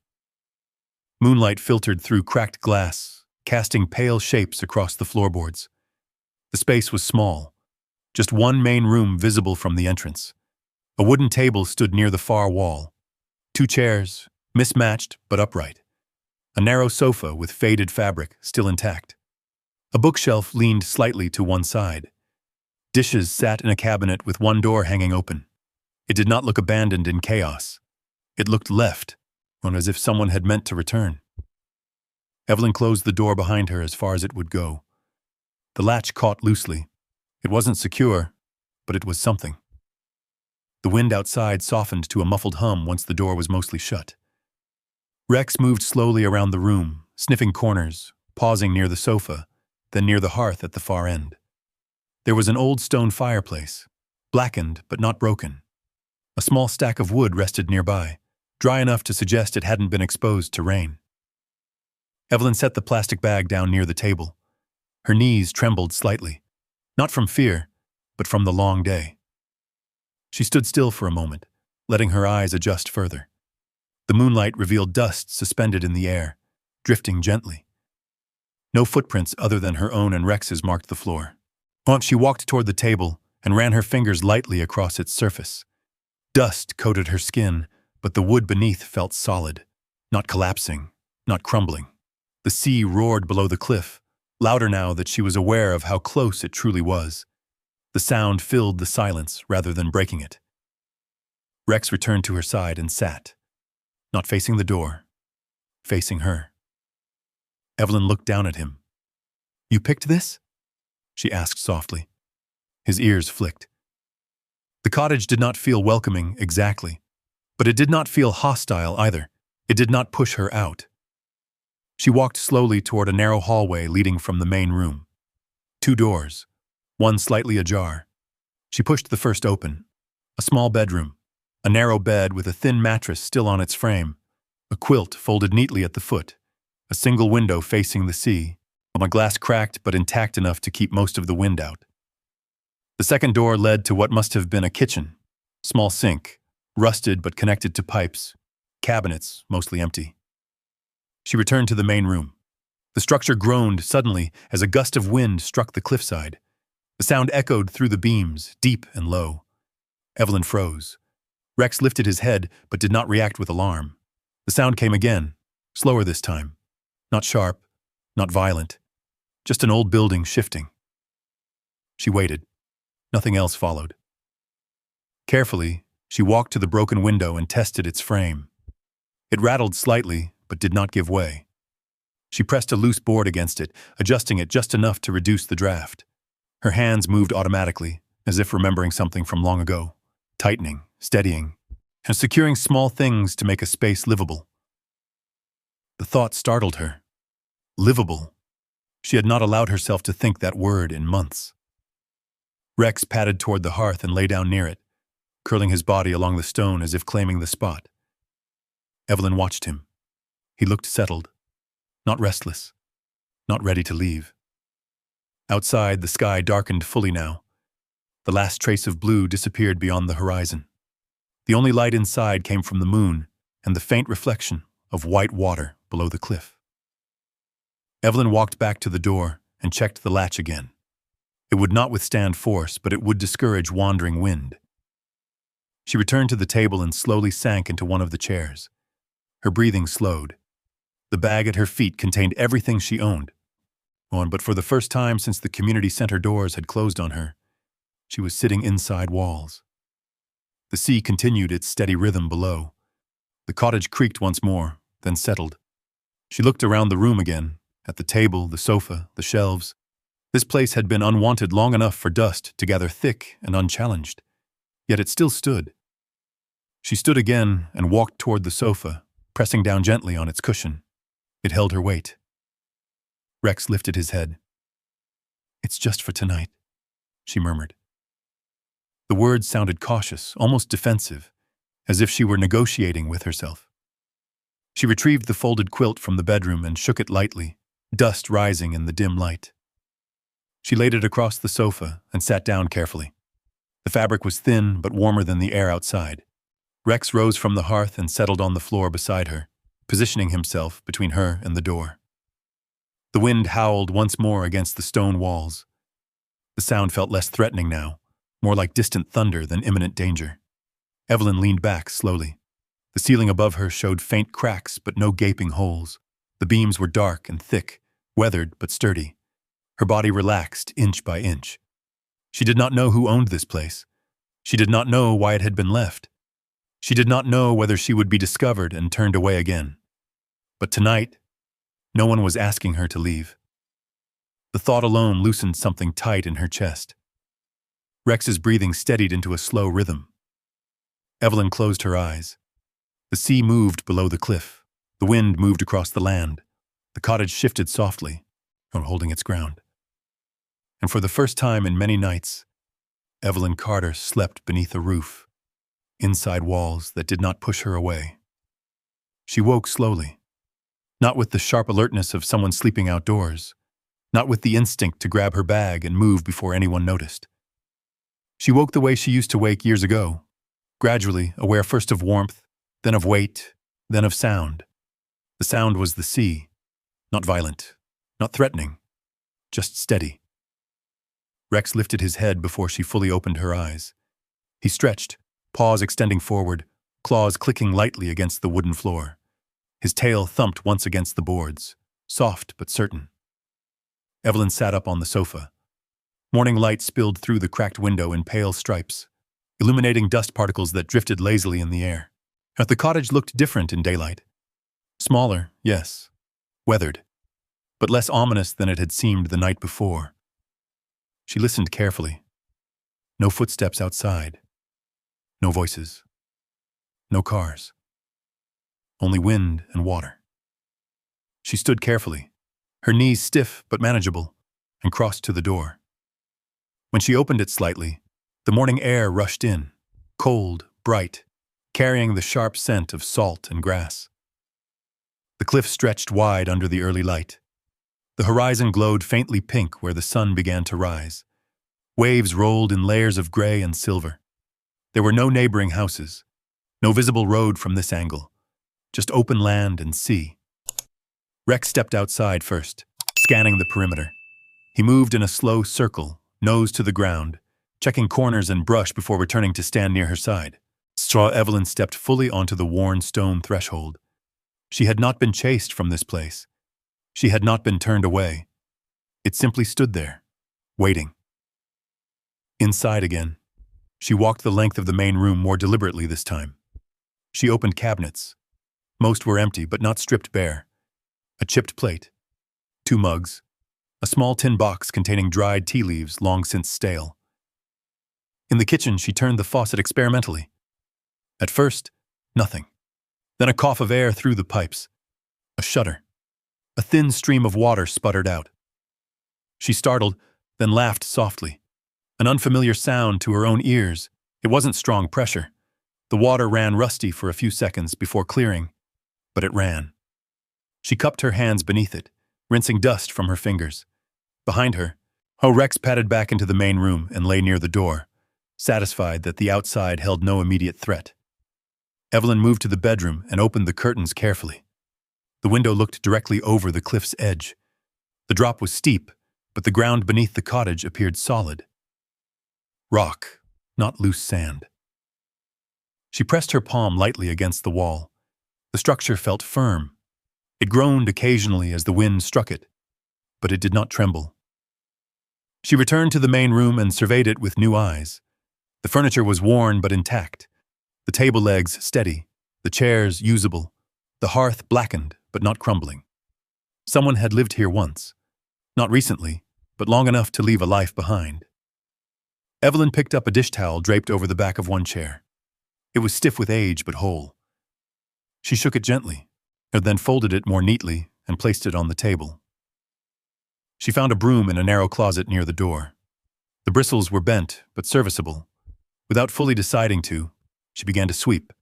Moonlight filtered through cracked glass, casting pale shapes across the floorboards. The space was small, just one main room visible from the entrance. A wooden table stood near the far wall. 2 chairs, mismatched but upright. A narrow sofa with faded fabric still intact. A bookshelf leaned slightly to one side. Dishes sat in a cabinet with one door hanging open. It did not look abandoned in chaos. It looked left, or as if someone had meant to return. Evelyn closed the door behind her as far as it would go. The latch caught loosely. It wasn't secure, but it was something. The wind outside softened to a muffled hum once the door was mostly shut. Rex moved slowly around the room, sniffing corners, pausing near the sofa, then near the hearth at the far end. There was an old stone fireplace, blackened but not broken. A small stack of wood rested nearby, dry enough to suggest it hadn't been exposed to rain. Evelyn set the plastic bag down near the table. Her knees trembled slightly, not from fear, but from the long day. She stood still for a moment, letting her eyes adjust further. The moonlight revealed dust suspended in the air, drifting gently. No footprints other than her own and Rex's marked the floor. Once she walked toward the table and ran her fingers lightly across its surface. Dust coated her skin, but the wood beneath felt solid, not collapsing, not crumbling. The sea roared below the cliff, louder now that she was aware of how close it truly was. The sound filled the silence rather than breaking it. Rex returned to her side and sat, not facing the door, facing her. Evelyn looked down at him. "You picked this?" she asked softly. His ears flicked. The cottage did not feel welcoming exactly, but it did not feel hostile either. It did not push her out. She walked slowly toward a narrow hallway leading from the main room. 2 doors, one slightly ajar. She pushed the first open. A small bedroom, a narrow bed with a thin mattress still on its frame, a quilt folded neatly at the foot, a single window facing the sea, a glass cracked but intact enough to keep most of the wind out. The second door led to what must have been a kitchen. Small sink, rusted but connected to pipes, cabinets mostly empty. She returned to the main room. The structure groaned suddenly as a gust of wind struck the cliffside. The sound echoed through the beams, deep and low. Evelyn froze. Rex lifted his head, but did not react with alarm. The sound came again, slower this time. Not sharp, not violent. Just an old building shifting. She waited. Nothing else followed. Carefully, she walked to the broken window and tested its frame. It rattled slightly, but did not give way. She pressed a loose board against it, adjusting it just enough to reduce the draft. Her hands moved automatically, as if remembering something from long ago, tightening, steadying, and securing small things to make a space livable. The thought startled her. Livable. She had not allowed herself to think that word in months. Rex padded toward the hearth and lay down near it, curling his body along the stone as if claiming the spot. Evelyn watched him. He looked settled, not restless, not ready to leave. Outside, the sky darkened fully now. The last trace of blue disappeared beyond the horizon. The only light inside came from the moon and the faint reflection of white water below the cliff. Evelyn walked back to the door and checked the latch again. It would not withstand force, but it would discourage wandering wind. She returned to the table and slowly sank into one of the chairs. Her breathing slowed. The bag at her feet contained everything she owned. But for the first time since the community center doors had closed on her, she was sitting inside walls. The sea continued its steady rhythm below. The cottage creaked once more, then settled. She looked around the room again, at the table, the sofa, the shelves. This place had been unwanted long enough for dust to gather thick and unchallenged, yet it still stood. She stood again and walked toward the sofa, pressing down gently on its cushion. It held her weight. Rex lifted his head. "It's just for tonight," she murmured. The words sounded cautious, almost defensive, as if she were negotiating with herself. She retrieved the folded quilt from the bedroom and shook it lightly, dust rising in the dim light. She laid it across the sofa and sat down carefully. The fabric was thin but warmer than the air outside. Rex rose from the hearth and settled on the floor beside her, positioning himself between her and the door. The wind howled once more against the stone walls. The sound felt less threatening now, more like distant thunder than imminent danger. Evelyn leaned back slowly. The ceiling above her showed faint cracks but no gaping holes. The beams were dark and thick, weathered but sturdy. Her body relaxed inch by inch. She did not know who owned this place. She did not know why it had been left. She did not know whether she would be discovered and turned away again. But tonight, no one was asking her to leave. The thought alone loosened something tight in her chest. Rex's breathing steadied into a slow rhythm. Evelyn closed her eyes. The sea moved below the cliff. The wind moved across the land. The cottage shifted softly, holding its ground. And for the first time in many nights, Evelyn Carter slept beneath a roof, inside walls that did not push her away. She woke slowly, not with the sharp alertness of someone sleeping outdoors, not with the instinct to grab her bag and move before anyone noticed. She woke the way she used to wake years ago, gradually aware first of warmth, then of weight, then of sound. The sound was the sea, not violent, not threatening, just steady. Rex lifted his head before she fully opened her eyes. He stretched, paws extending forward, claws clicking lightly against the wooden floor. His tail thumped once against the boards, soft but certain. Evelyn sat up on the sofa. Morning light spilled through the cracked window in pale stripes, illuminating dust particles that drifted lazily in the air. The cottage looked different in daylight. Smaller, yes, weathered, but less ominous than it had seemed the night before. She listened carefully. No footsteps outside. No voices. No cars. Only wind and water. She stood carefully, her knees stiff but manageable, and crossed to the door. When she opened it slightly, the morning air rushed in, cold, bright, carrying the sharp scent of salt and grass. The cliff stretched wide under the early light. The horizon glowed faintly pink where the sun began to rise. Waves rolled in layers of gray and silver. There were no neighboring houses, no visible road from this angle, just open land and sea. Rex stepped outside first, scanning the perimeter. He moved in a slow circle, nose to the ground, checking corners and brush before returning to stand near her side. Evelyn stepped fully onto the worn stone threshold. She had not been chased from this place. She had not been turned away. It simply stood there, waiting. Inside again. She walked the length of the main room more deliberately this time. She opened cabinets. Most were empty, but not stripped bare. A chipped plate, 2 mugs, a small tin box containing dried tea leaves long since stale. In the kitchen, she turned the faucet experimentally. At first, nothing. Then a cough of air through the pipes. A shudder. A thin stream of water sputtered out. She startled, then laughed softly. An unfamiliar sound to her own ears. It wasn't strong pressure. The water ran rusty for a few seconds before clearing, but it ran. She cupped her hands beneath it, rinsing dust from her fingers. Behind her, Rex padded back into the main room and lay near the door, satisfied that the outside held no immediate threat. Evelyn moved to the bedroom and opened the curtains carefully. The window looked directly over the cliff's edge. The drop was steep, but the ground beneath the cottage appeared solid. Rock, not loose sand. She pressed her palm lightly against the wall. The structure felt firm. It groaned occasionally as the wind struck it, but it did not tremble. She returned to the main room and surveyed it with new eyes. The furniture was worn but intact. The table legs steady, the chairs usable, the hearth blackened but not crumbling. Someone had lived here once. Not recently, but long enough to leave a life behind. Evelyn picked up a dish towel draped over the back of one chair. It was stiff with age but whole. She shook it gently, and then folded it more neatly and placed it on the table. She found a broom in a narrow closet near the door. The bristles were bent but serviceable. Without fully deciding to, she began to sweep.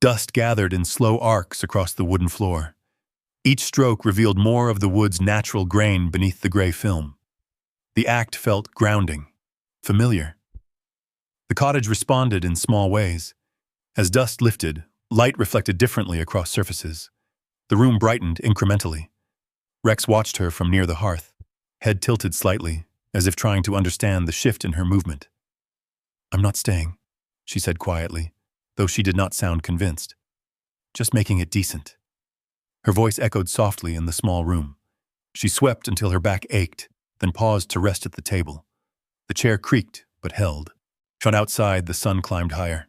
Dust gathered in slow arcs across the wooden floor. Each stroke revealed more of the wood's natural grain beneath the gray film. The act felt grounding, familiar. The cottage responded in small ways. As dust lifted, light reflected differently across surfaces. The room brightened incrementally. Rex watched her from near the hearth, head tilted slightly, as if trying to understand the shift in her movement. "I'm not staying," she said quietly, though she did not sound convinced. "Just making it decent." Her voice echoed softly in the small room. She swept until her back ached, then paused to rest at the table. The chair creaked, but held. From outside, the sun climbed higher.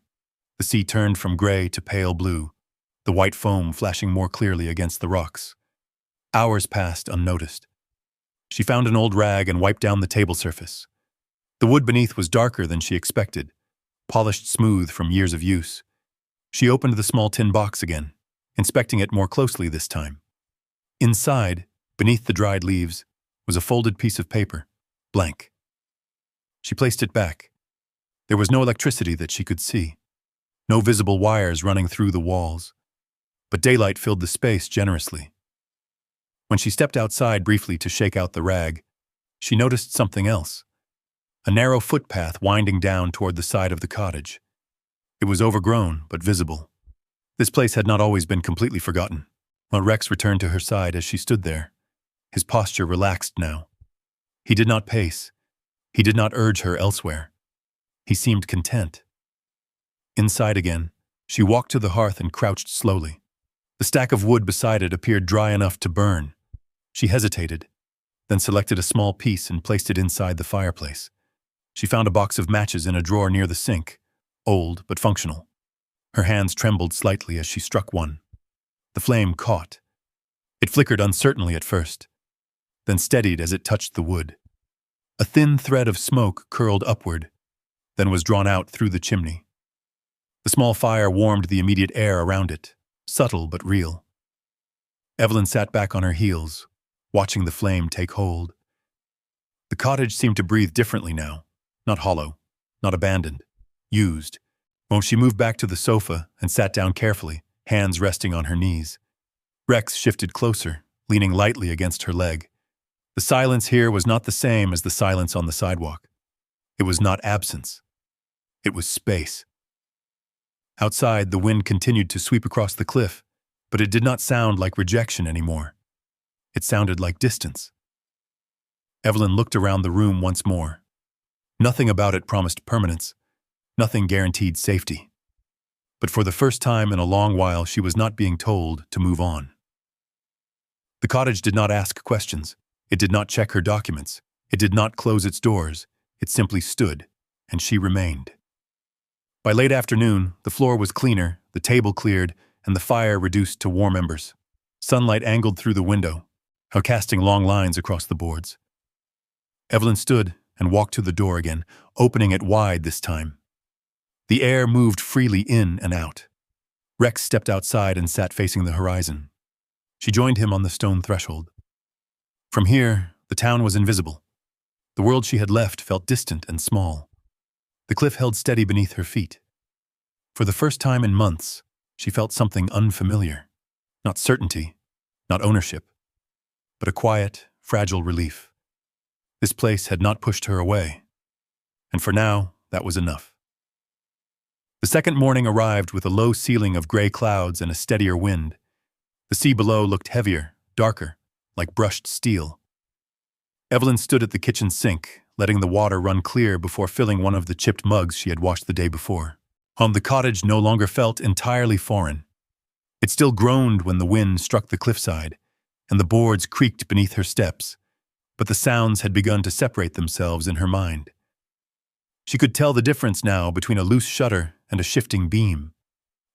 The sea turned from gray to pale blue, the white foam flashing more clearly against the rocks. Hours passed unnoticed. She found an old rag and wiped down the table surface. The wood beneath was darker than she expected, polished smooth from years of use. She opened the small tin box again, inspecting it more closely this time. Inside, beneath the dried leaves, was a folded piece of paper, blank. She placed it back. There was no electricity that she could see, no visible wires running through the walls, but daylight filled the space generously. When she stepped outside briefly to shake out the rag, she noticed something else. A narrow footpath winding down toward the side of the cottage. It was overgrown, but visible. This place had not always been completely forgotten. While Rex returned to her side as she stood there, his posture relaxed now. He did not pace. He did not urge her elsewhere. He seemed content. Inside again, she walked to the hearth and crouched slowly. The stack of wood beside it appeared dry enough to burn. She hesitated, then selected a small piece and placed it inside the fireplace. She found a box of matches in a drawer near the sink, old but functional. Her hands trembled slightly as she struck one. The flame caught. It flickered uncertainly at first, then steadied as it touched the wood. A thin thread of smoke curled upward, then was drawn out through the chimney. The small fire warmed the immediate air around it, subtle but real. Evelyn sat back on her heels, watching the flame take hold. The cottage seemed to breathe differently now, not hollow, not abandoned, used. When she moved back to the sofa and sat down carefully, hands resting on her knees. Rex shifted closer, leaning lightly against her leg. The silence here was not the same as the silence on the sidewalk. It was not absence. It was space. Outside, the wind continued to sweep across the cliff, but it did not sound like rejection anymore. It sounded like distance. Evelyn looked around the room once more. Nothing about it promised permanence. Nothing guaranteed safety. But for the first time in a long while, she was not being told to move on. The cottage did not ask questions. It did not check her documents. It did not close its doors. It simply stood, and she remained. By late afternoon, the floor was cleaner, the table cleared, and the fire reduced to warm embers. Sunlight angled through the window, casting long lines across the boards. Evelyn stood and walked to the door again, opening it wide this time. The air moved freely in and out. Rex stepped outside and sat facing the horizon. She joined him on the stone threshold. From here, the town was invisible. The world she had left felt distant and small. The cliff held steady beneath her feet. For the first time in months, she felt something unfamiliar. Not certainty, not ownership, but a quiet, fragile relief. This place had not pushed her away, and for now, that was enough. The second morning arrived with a low ceiling of gray clouds and a steadier wind. The sea below looked heavier, darker, like brushed steel. Evelyn stood at the kitchen sink, letting the water run clear before filling one of the chipped mugs she had washed the day before. The cottage no longer felt entirely foreign. It still groaned when the wind struck the cliffside, and the boards creaked beneath her steps, but the sounds had begun to separate themselves in her mind. She could tell the difference now between a loose shutter and a shifting beam,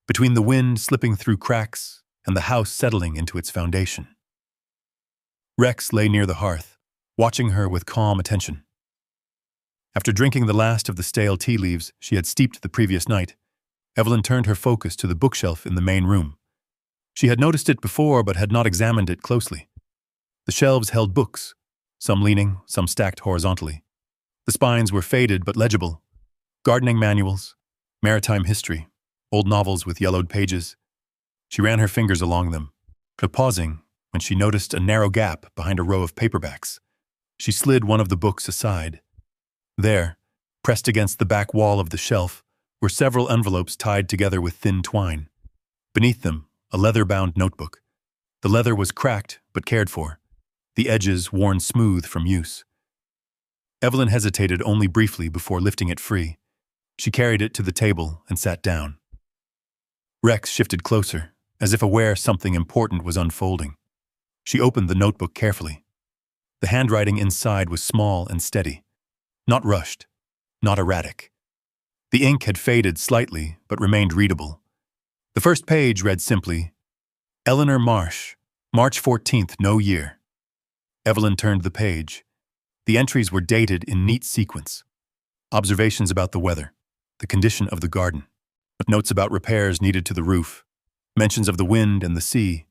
between the wind slipping through cracks and the house settling into its foundation. Rex lay near the hearth, watching her with calm attention. After drinking the last of the stale tea leaves she had steeped the previous night, Evelyn turned her focus to the bookshelf in the main room. She had noticed it before but had not examined it closely. The shelves held books, some leaning, some stacked horizontally. The spines were faded but legible. Gardening manuals, maritime history, old novels with yellowed pages. She ran her fingers along them, pausing when she noticed a narrow gap behind a row of paperbacks. She slid one of the books aside. There, pressed against the back wall of the shelf, were several envelopes tied together with thin twine. Beneath them, a leather-bound notebook. The leather was cracked but cared for, the edges worn smooth from use. Evelyn hesitated only briefly before lifting it free. She carried it to the table and sat down. Rex shifted closer, as if aware something important was unfolding. She opened the notebook carefully. The handwriting inside was small and steady. Not rushed, not erratic. The ink had faded slightly, but remained readable. The first page read simply, Eleanor Marsh, March 14th, no year. Evelyn turned the page. The entries were dated in neat sequence. Observations about the weather, the condition of the garden, notes about repairs needed to the roof, mentions of the wind and the sea,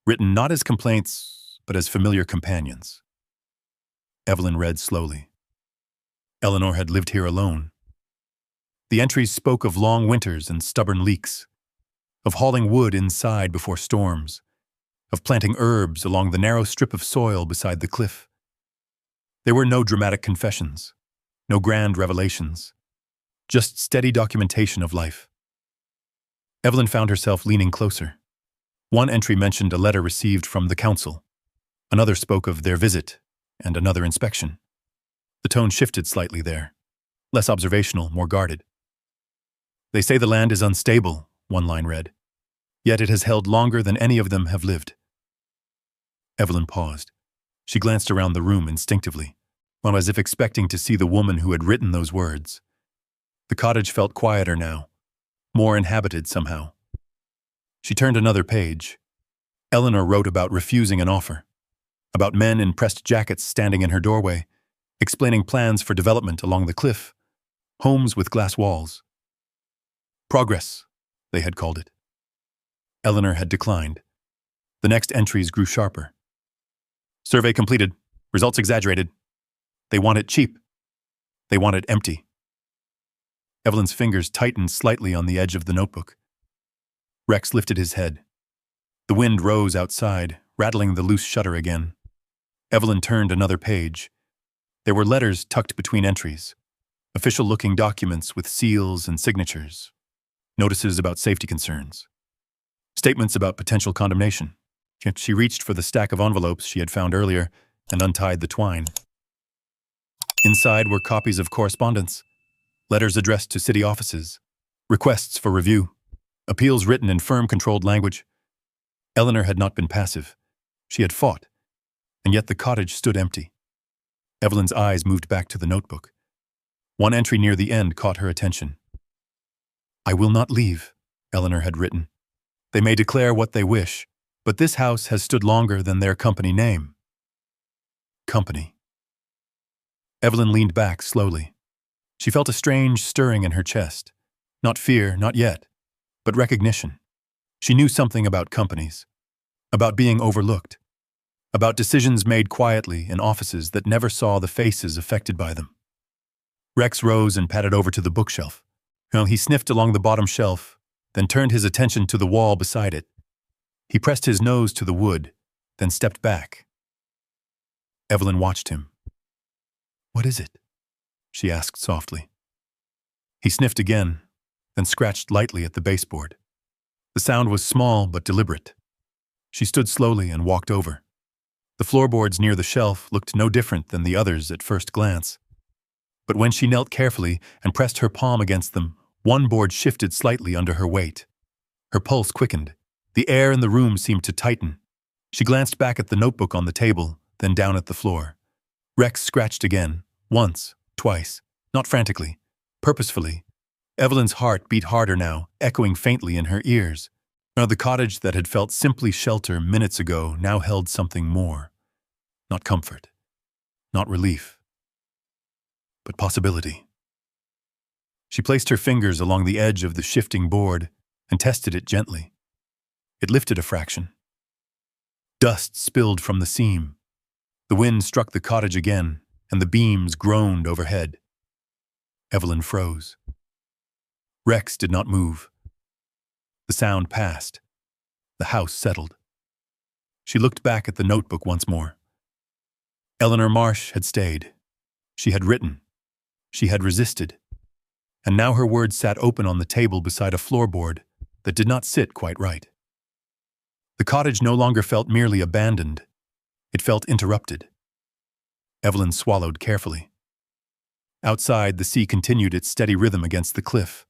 written not as complaints, but as familiar companions. Evelyn read slowly. Eleanor had lived here alone. The entries spoke of long winters and stubborn leaks, of hauling wood inside before storms, of planting herbs along the narrow strip of soil beside the cliff. There were no dramatic confessions, no grand revelations, just steady documentation of life. Evelyn found herself leaning closer. One entry mentioned a letter received from the council. Another spoke of their visit and another inspection. The tone shifted slightly there, less observational, more guarded. They say the land is unstable, one line read, yet it has held longer than any of them have lived. Evelyn paused. She glanced around the room instinctively, as if expecting to see the woman who had written those words. The cottage felt quieter now, more inhabited somehow. She turned another page. Eleanor wrote about refusing an offer, about men in pressed jackets standing in her doorway, explaining plans for development along the cliff, homes with glass walls. Progress, they had called it. Eleanor had declined. The next entries grew sharper. Survey completed. Results exaggerated. They want it cheap. They want it empty. Evelyn's fingers tightened slightly on the edge of the notebook. Rex lifted his head. The wind rose outside, rattling the loose shutter again. Evelyn turned another page. There were letters tucked between entries, official-looking documents with seals and signatures, notices about safety concerns, statements about potential condemnation. Yet she reached for the stack of envelopes she had found earlier and untied the twine. Inside were copies of correspondence, letters addressed to city offices, requests for review, appeals written in firm, controlled language. Eleanor had not been passive. She had fought, and yet the cottage stood empty. Evelyn's eyes moved back to the notebook. One entry near the end caught her attention. "I will not leave," Eleanor had written. "They may declare what they wish, but this house has stood longer than their company name." Company. Evelyn leaned back slowly. She felt a strange stirring in her chest. Not fear, not yet, but recognition. She knew something about companies, about being overlooked, about decisions made quietly in offices that never saw the faces affected by them. Rex rose and padded over to the bookshelf. He sniffed along the bottom shelf, then turned his attention to the wall beside it. He pressed his nose to the wood, then stepped back. Evelyn watched him. "What is it?" she asked softly. He sniffed again, then scratched lightly at the baseboard. The sound was small but deliberate. She stood slowly and walked over. The floorboards near the shelf looked no different than the others at first glance. But when she knelt carefully and pressed her palm against them, one board shifted slightly under her weight. Her pulse quickened. The air in the room seemed to tighten. She glanced back at the notebook on the table, then down at the floor. Rex scratched again, once, twice, not frantically, purposefully. Evelyn's heart beat harder now, echoing faintly in her ears. Now the cottage that had felt simply shelter minutes ago now held something more. Not comfort, not relief, but possibility. She placed her fingers along the edge of the shifting board and tested it gently. It lifted a fraction. Dust spilled from the seam. The wind struck the cottage again, and the beams groaned overhead. Evelyn froze. Rex did not move. The sound passed. The house settled. She looked back at the notebook once more. Eleanor Marsh had stayed. She had written. She had resisted. And now her words sat open on the table beside a floorboard that did not sit quite right. The cottage no longer felt merely abandoned. It felt interrupted. Evelyn swallowed carefully. Outside, the sea continued its steady rhythm against the cliff.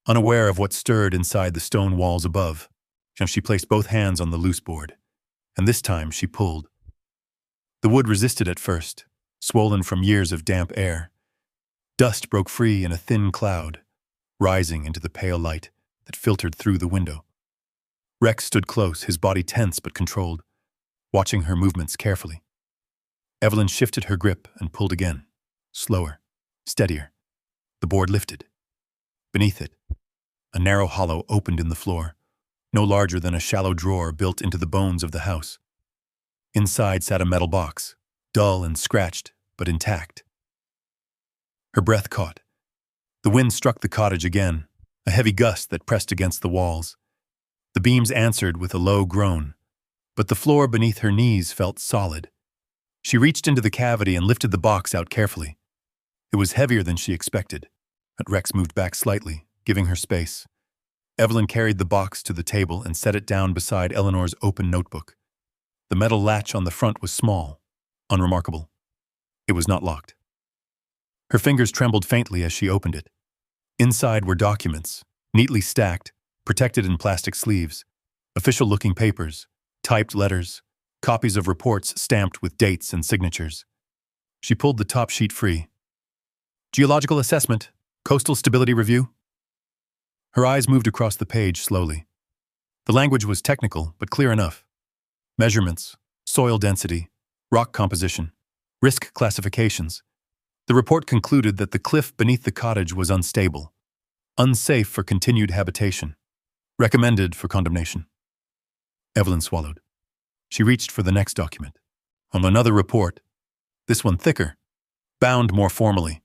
Unaware of what stirred inside the stone walls above, she placed both hands on the loose board, and this time she pulled. The wood resisted at first, swollen from years of damp air. Dust broke free in a thin cloud, rising into the pale light that filtered through the window. Rex stood close, his body tense but controlled, watching her movements carefully. Evelyn shifted her grip and pulled again, slower, steadier. The board lifted. Beneath it, a narrow hollow opened in the floor, no larger than a shallow drawer built into the bones of the house. Inside sat a metal box, dull and scratched, but intact. Her breath caught. The wind struck the cottage again, a heavy gust that pressed against the walls. The beams answered with a low groan, but the floor beneath her knees felt solid. She reached into the cavity and lifted the box out carefully. It was heavier than she expected, but Rex moved back slightly, giving her space. Evelyn carried the box to the table and set it down beside Eleanor's open notebook. The metal latch on the front was small, unremarkable. It was not locked. Her fingers trembled faintly as she opened it. Inside were documents, neatly stacked, protected in plastic sleeves, official-looking papers, typed letters, copies of reports stamped with dates and signatures. She pulled the top sheet free. Geological assessment, coastal stability review. Her eyes moved across the page slowly. The language was technical, but clear enough. Measurements, soil density, rock composition, risk classifications. The report concluded that the cliff beneath the cottage was unstable, unsafe for continued habitation, recommended for condemnation. Evelyn swallowed. She reached for the next document. On another report, this one thicker, bound more formally.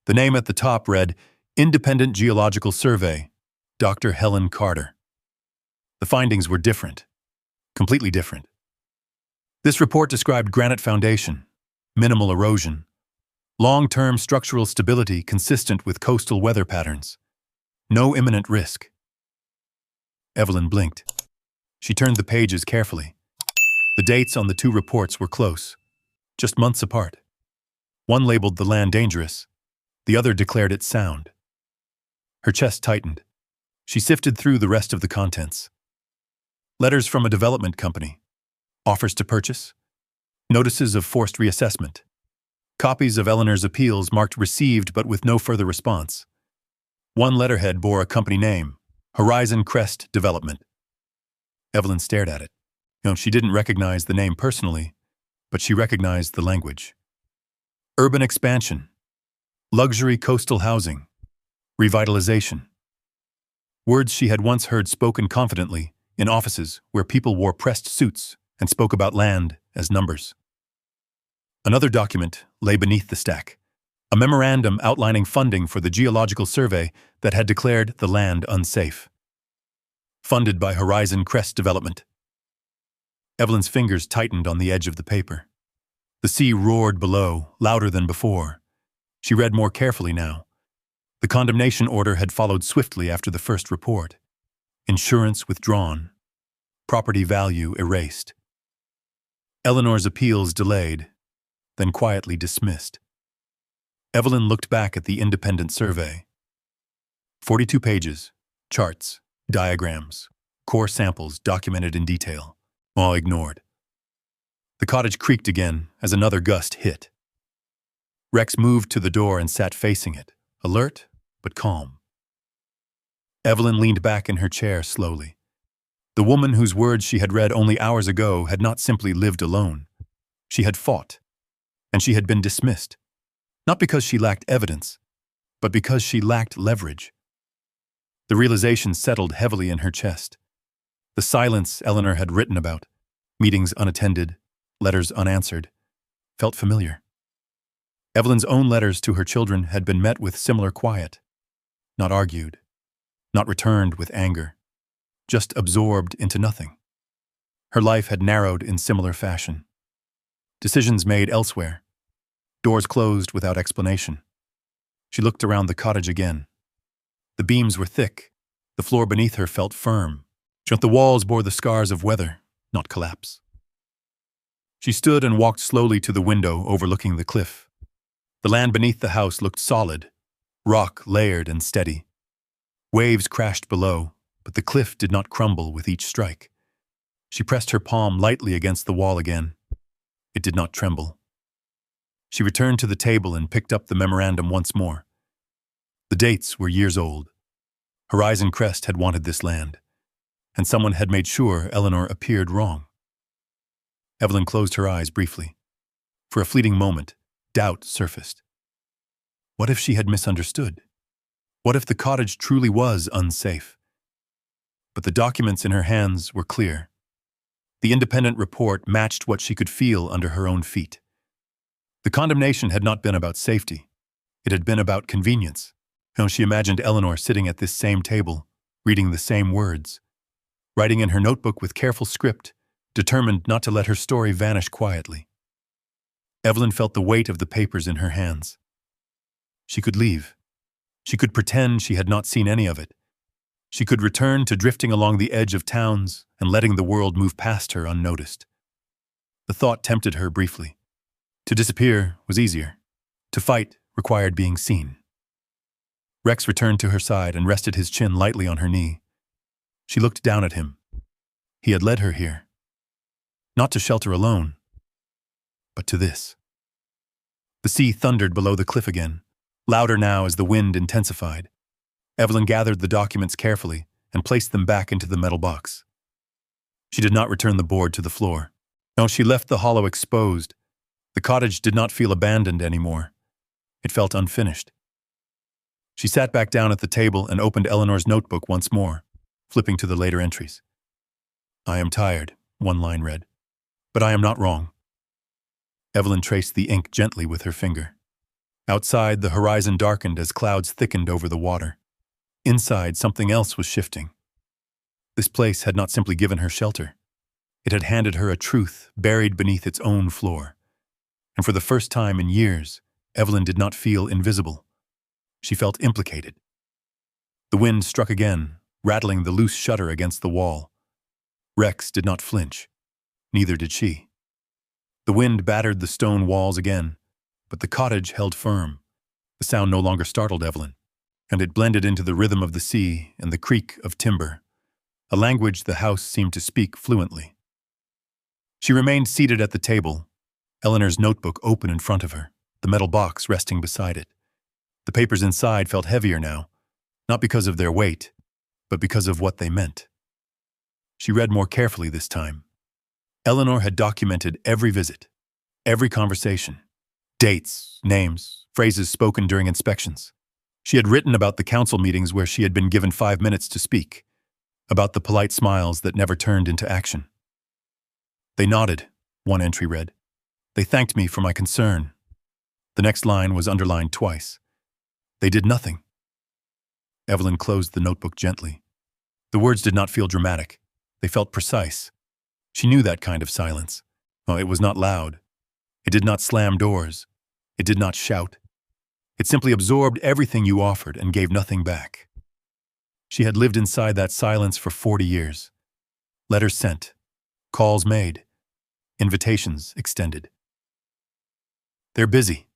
The name at the top read, Independent Geological Survey, Dr. Helen Carter. The findings were different, completely different. This report described granite foundation, minimal erosion, long-term structural stability consistent with coastal weather patterns, no imminent risk. Evelyn blinked. She turned the pages carefully, The dates on the two reports were close, just months apart. One labeled the land dangerous, the other declared it sound. Her chest tightened. She sifted through the rest of the contents. Letters from a development company, offers to purchase, notices of forced reassessment, copies of Eleanor's appeals marked received but with no further response. One letterhead bore a company name, Horizon Crest Development. Evelyn stared at it. She didn't recognize the name personally, but she recognized the language. Urban expansion, luxury coastal housing, revitalization. Words she had once heard spoken confidently in offices where people wore pressed suits and spoke about land as numbers. Another document lay beneath the stack, a memorandum outlining funding for the geological survey that had declared the land unsafe. Funded by Horizon Crest Development. Evelyn's fingers tightened on the edge of the paper. The sea roared below, louder than before. She read more carefully now. The condemnation order had followed swiftly after the first report. Insurance withdrawn. Property value erased. Eleanor's appeals delayed, then quietly dismissed. Evelyn looked back at the independent survey. 42 pages, charts, diagrams, core samples documented in detail, all ignored. The cottage creaked again as another gust hit. Rex moved to the door and sat facing it, alert but calm. Evelyn leaned back in her chair slowly. The woman whose words she had read only hours ago had not simply lived alone. She had fought, and she had been dismissed, not because she lacked evidence, but because she lacked leverage. The realization settled heavily in her chest. The silence Eleanor had written about, meetings unattended, letters unanswered, felt familiar. Evelyn's own letters to her children had been met with similar quiet, not argued, not returned with anger, just absorbed into nothing. Her life had narrowed in similar fashion. Decisions made elsewhere, doors closed without explanation. She looked around the cottage again. The beams were thick, the floor beneath her felt firm, yet the walls bore the scars of weather, not collapse. She stood and walked slowly to the window overlooking the cliff. The land beneath the house looked solid, rock layered and steady. Waves crashed below, but the cliff did not crumble with each strike. She pressed her palm lightly against the wall again. It did not tremble. She returned to the table and picked up the memorandum once more. The dates were years old. Horizon Crest had wanted this land, and someone had made sure Eleanor appeared wrong. Evelyn closed her eyes briefly. For a fleeting moment, doubt surfaced. What if she had misunderstood? What if the cottage truly was unsafe? But the documents in her hands were clear. The independent report matched what she could feel under her own feet. The condemnation had not been about safety. It had been about convenience. She imagined Eleanor sitting at this same table, reading the same words, writing in her notebook with careful script, determined not to let her story vanish quietly. Evelyn felt the weight of the papers in her hands. She could leave. She could pretend she had not seen any of it. She could return to drifting along the edge of towns and letting the world move past her unnoticed. The thought tempted her briefly. To disappear was easier. To fight required being seen. Rex returned to her side and rested his chin lightly on her knee. She looked down at him. He had led her here. Not to shelter alone, but to this. The sea thundered below the cliff again, louder now as the wind intensified. Evelyn gathered the documents carefully and placed them back into the metal box. She did not return the board to the floor. No, she left the hollow exposed. The cottage did not feel abandoned anymore. It felt unfinished. She sat back down at the table and opened Eleanor's notebook once more, flipping to the later entries. "I am tired," one line read, "but I am not wrong." Evelyn traced the ink gently with her finger. Outside, the horizon darkened as clouds thickened over the water. Inside, something else was shifting. This place had not simply given her shelter. It had handed her a truth buried beneath its own floor. And for the first time in years, Evelyn did not feel invisible. She felt implicated. The wind struck again, rattling the loose shutter against the wall. Rex did not flinch. Neither did she. The wind battered the stone walls again, but the cottage held firm. The sound no longer startled Evelyn, and it blended into the rhythm of the sea and the creak of timber, a language the house seemed to speak fluently. She remained seated at the table, Eleanor's notebook open in front of her, the metal box resting beside it. The papers inside felt heavier now, not because of their weight, but because of what they meant. She read more carefully this time. Eleanor had documented every visit, every conversation, dates, names, phrases spoken during inspections. She had written about the council meetings where she had been given 5 minutes to speak, about the polite smiles that never turned into action. They nodded, one entry read. They thanked me for my concern. The next line was underlined twice. They did nothing. Evelyn closed the notebook gently. The words did not feel dramatic. They felt precise. She knew that kind of silence. Oh, it was not loud. It did not slam doors. It did not shout. It simply absorbed everything you offered and gave nothing back. She had lived inside that silence for 40 years. Letters sent, calls made, invitations extended. They're busy.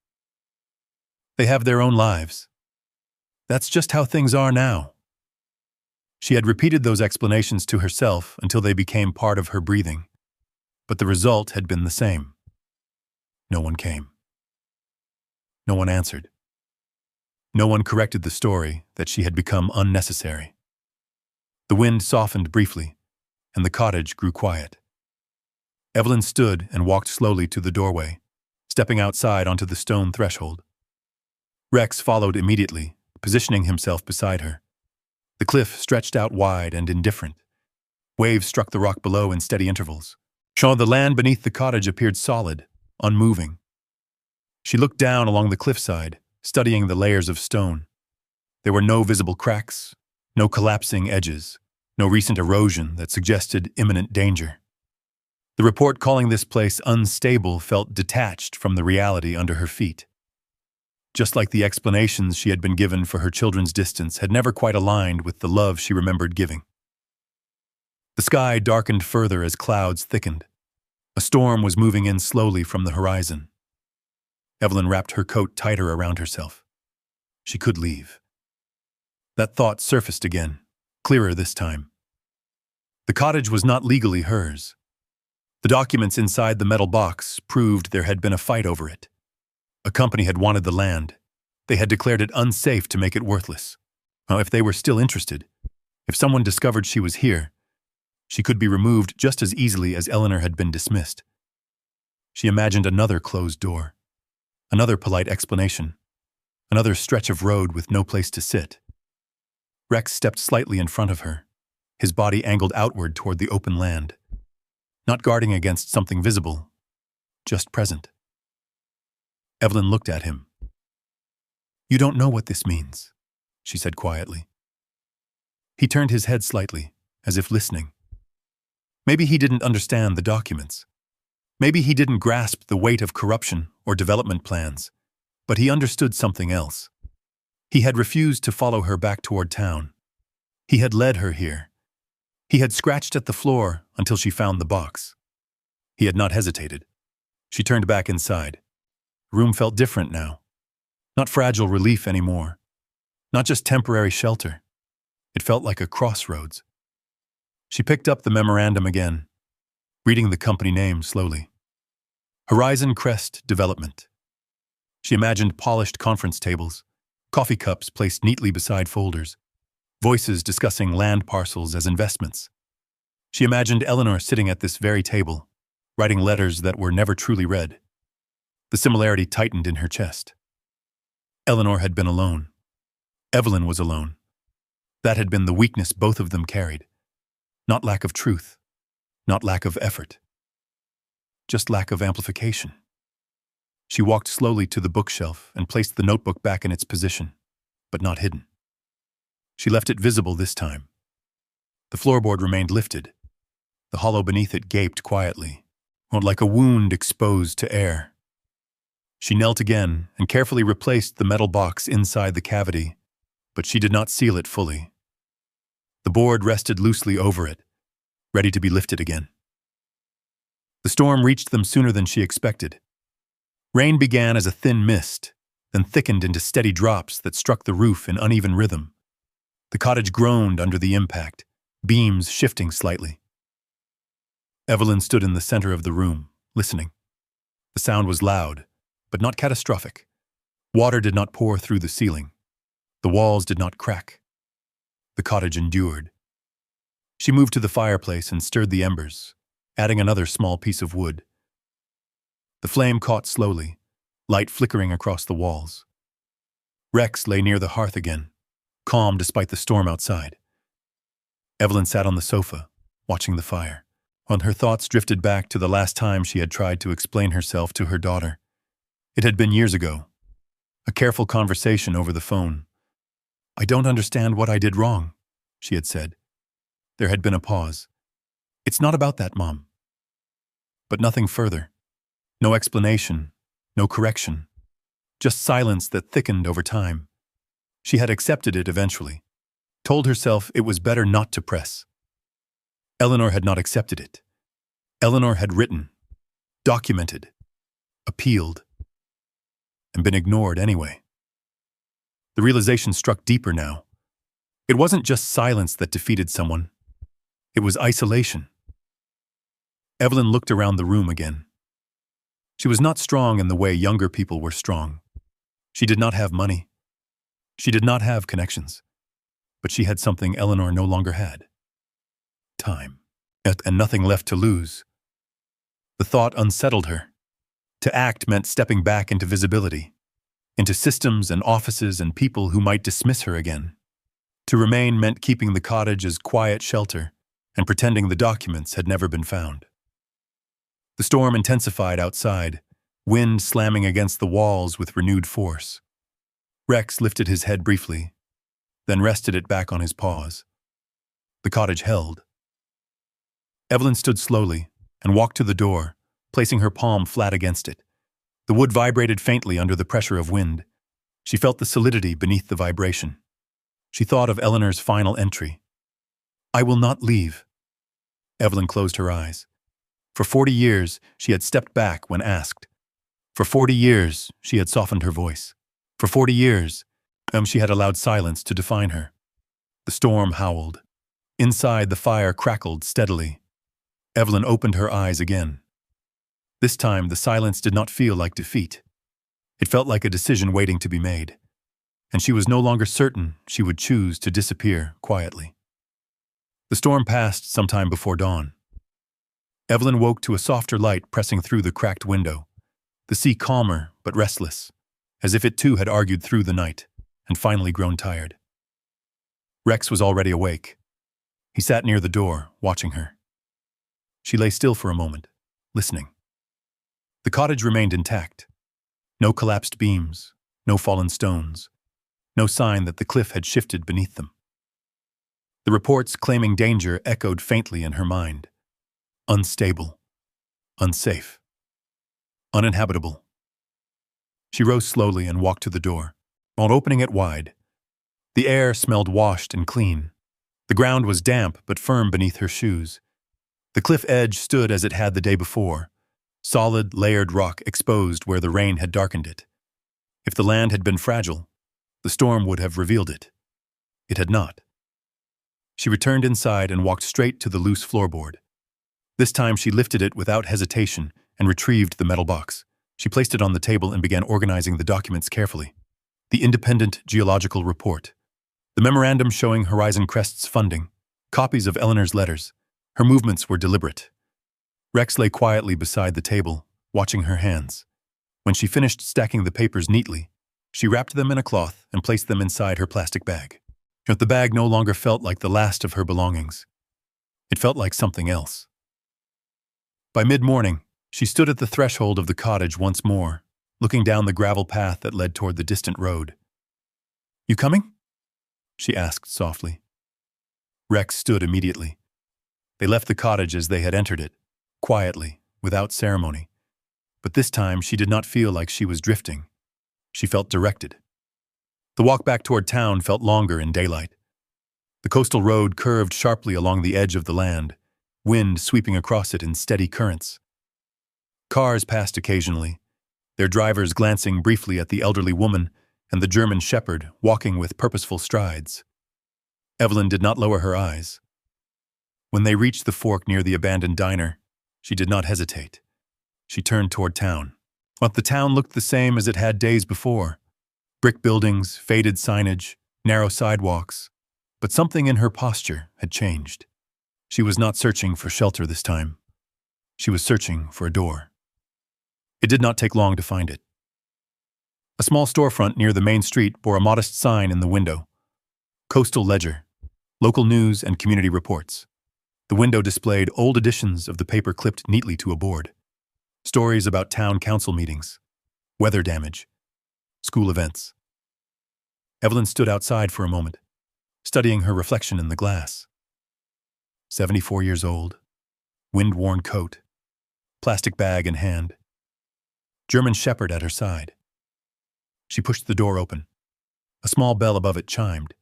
They have their own lives. That's just how things are now. She had repeated those explanations to herself until they became part of her breathing, but the result had been the same. No one came. No one answered. No one corrected the story that she had become unnecessary. The wind softened briefly, and the cottage grew quiet. Evelyn stood and walked slowly to the doorway, stepping outside onto the stone threshold. Rex followed immediately, positioning himself beside her. The cliff stretched out wide and indifferent. Waves struck the rock below in steady intervals. The land beneath the cottage appeared solid, unmoving. She looked down along the cliffside, studying the layers of stone. There were no visible cracks, no collapsing edges, no recent erosion that suggested imminent danger. The report calling this place unstable felt detached from the reality under her feet. Just like the explanations she had been given for her children's distance had never quite aligned with the love she remembered giving. The sky darkened further as clouds thickened. A storm was moving in slowly from the horizon. Evelyn wrapped her coat tighter around herself. She could leave. That thought surfaced again, clearer this time. The cottage was not legally hers. The documents inside the metal box proved there had been a fight over it. A company had wanted the land. They had declared it unsafe to make it worthless. Now, if they were still interested, if someone discovered she was here, she could be removed just as easily as Eleanor had been dismissed. She imagined another closed door, another polite explanation, another stretch of road with no place to sit. Rex stepped slightly in front of her, his body angled outward toward the open land, not guarding against something visible, just present. Evelyn looked at him. "You don't know what this means," she said quietly. He turned his head slightly, as if listening. Maybe he didn't understand the documents. Maybe he didn't grasp the weight of corruption or development plans, but he understood something else. He had refused to follow her back toward town. He had led her here. He had scratched at the floor until she found the box. He had not hesitated. She turned back inside. The room felt different now. Not fragile relief anymore. Not just temporary shelter. It felt like a crossroads. She picked up the memorandum again, reading the company name slowly. Horizon Crest Development. She imagined polished conference tables, coffee cups placed neatly beside folders, voices discussing land parcels as investments. She imagined Eleanor sitting at this very table, writing letters that were never truly read. The similarity tightened in her chest. Eleanor had been alone. Evelyn was alone. That had been the weakness both of them carried. Not lack of truth, not lack of effort, just lack of amplification. She walked slowly to the bookshelf and placed the notebook back in its position, but not hidden. She left it visible this time. The floorboard remained lifted. The hollow beneath it gaped quietly, like a wound exposed to air. She knelt again and carefully replaced the metal box inside the cavity, but she did not seal it fully. The board rested loosely over it, ready to be lifted again. The storm reached them sooner than she expected. Rain began as a thin mist, then thickened into steady drops that struck the roof in uneven rhythm. The cottage groaned under the impact, beams shifting slightly. Evelyn stood in the center of the room, listening. The sound was loud, but not catastrophic. Water did not pour through the ceiling. The walls did not crack. The cottage endured. She moved to the fireplace and stirred the embers, adding another small piece of wood. The flame caught slowly, light flickering across the walls. Rex lay near the hearth again, calm despite the storm outside. Evelyn sat on the sofa, watching the fire, while her thoughts drifted back to the last time she had tried to explain herself to her daughter. It had been years ago. A careful conversation over the phone. "I don't understand what I did wrong," she had said. There had been a pause. "It's not about that, Mom." But nothing further. No explanation, no correction. Just silence that thickened over time. She had accepted it eventually, told herself it was better not to press. Eleanor had not accepted it. Eleanor had written, documented, appealed, and been ignored anyway. The realization struck deeper now. It wasn't just silence that defeated someone. It was isolation. Evelyn looked around the room again. She was not strong in the way younger people were strong. She did not have money. She did not have connections. But she had something Eleanor no longer had. Time. And nothing left to lose. The thought unsettled her. To act meant stepping back into visibility, into systems and offices and people who might dismiss her again. To remain meant keeping the cottage as quiet shelter and pretending the documents had never been found. The storm intensified outside, wind slamming against the walls with renewed force. Rex lifted his head briefly, then rested it back on his paws. The cottage held. Evelyn stood slowly and walked to the door, placing her palm flat against it. The wood vibrated faintly under the pressure of wind. She felt the solidity beneath the vibration. She thought of Eleanor's final entry. "I will not leave." Evelyn closed her eyes. For 40 years, she had stepped back when asked. For 40 years, she had softened her voice. For 40 years, she had allowed silence to define her. The storm howled. Inside, the fire crackled steadily. Evelyn opened her eyes again. This time, the silence did not feel like defeat. It felt like a decision waiting to be made. And she was no longer certain she would choose to disappear quietly. The storm passed sometime before dawn. Evelyn woke to a softer light pressing through the cracked window, the sea calmer but restless, as if it too had argued through the night and finally grown tired. Rex was already awake. He sat near the door, watching her. She lay still for a moment, listening. The cottage remained intact. No collapsed beams, no fallen stones, no sign that the cliff had shifted beneath them. The reports claiming danger echoed faintly in her mind. Unstable, unsafe, uninhabitable. She rose slowly and walked to the door, while opening it wide. The air smelled washed and clean. The ground was damp but firm beneath her shoes. The cliff edge stood as it had the day before, solid, layered rock exposed where the rain had darkened it. If the land had been fragile, the storm would have revealed it. It had not. She returned inside and walked straight to the loose floorboard. This time she lifted it without hesitation and retrieved the metal box. She placed it on the table and began organizing the documents carefully. The Independent Geological Report, the memorandum showing Horizon Crest's funding, copies of Eleanor's letters. Her movements were deliberate. Rex lay quietly beside the table, watching her hands. When she finished stacking the papers neatly, she wrapped them in a cloth and placed them inside her plastic bag. But the bag no longer felt like the last of her belongings. It felt like something else. By mid-morning, she stood at the threshold of the cottage once more, looking down the gravel path that led toward the distant road. "You coming?" she asked softly. Rex stood immediately. They left the cottage as they had entered it, quietly, without ceremony. But this time she did not feel like she was drifting. She felt directed. The walk back toward town felt longer in daylight. The coastal road curved sharply along the edge of the land, wind sweeping across it in steady currents. Cars passed occasionally, their drivers glancing briefly at the elderly woman and the German shepherd walking with purposeful strides. Evelyn did not lower her eyes. When they reached the fork near the abandoned diner, she did not hesitate. She turned toward town. But the town looked the same as it had days before. Brick buildings, faded signage, narrow sidewalks. But something in her posture had changed. She was not searching for shelter this time. She was searching for a door. It did not take long to find it. A small storefront near the main street bore a modest sign in the window. Coastal Ledger, local news and community reports. The window displayed old editions of the paper clipped neatly to a board. Stories about town council meetings, weather damage, school events. Evelyn stood outside for a moment, studying her reflection in the glass. 74 years old, wind-worn coat, plastic bag in hand, German shepherd at her side. She pushed the door open. A small bell above it chimed.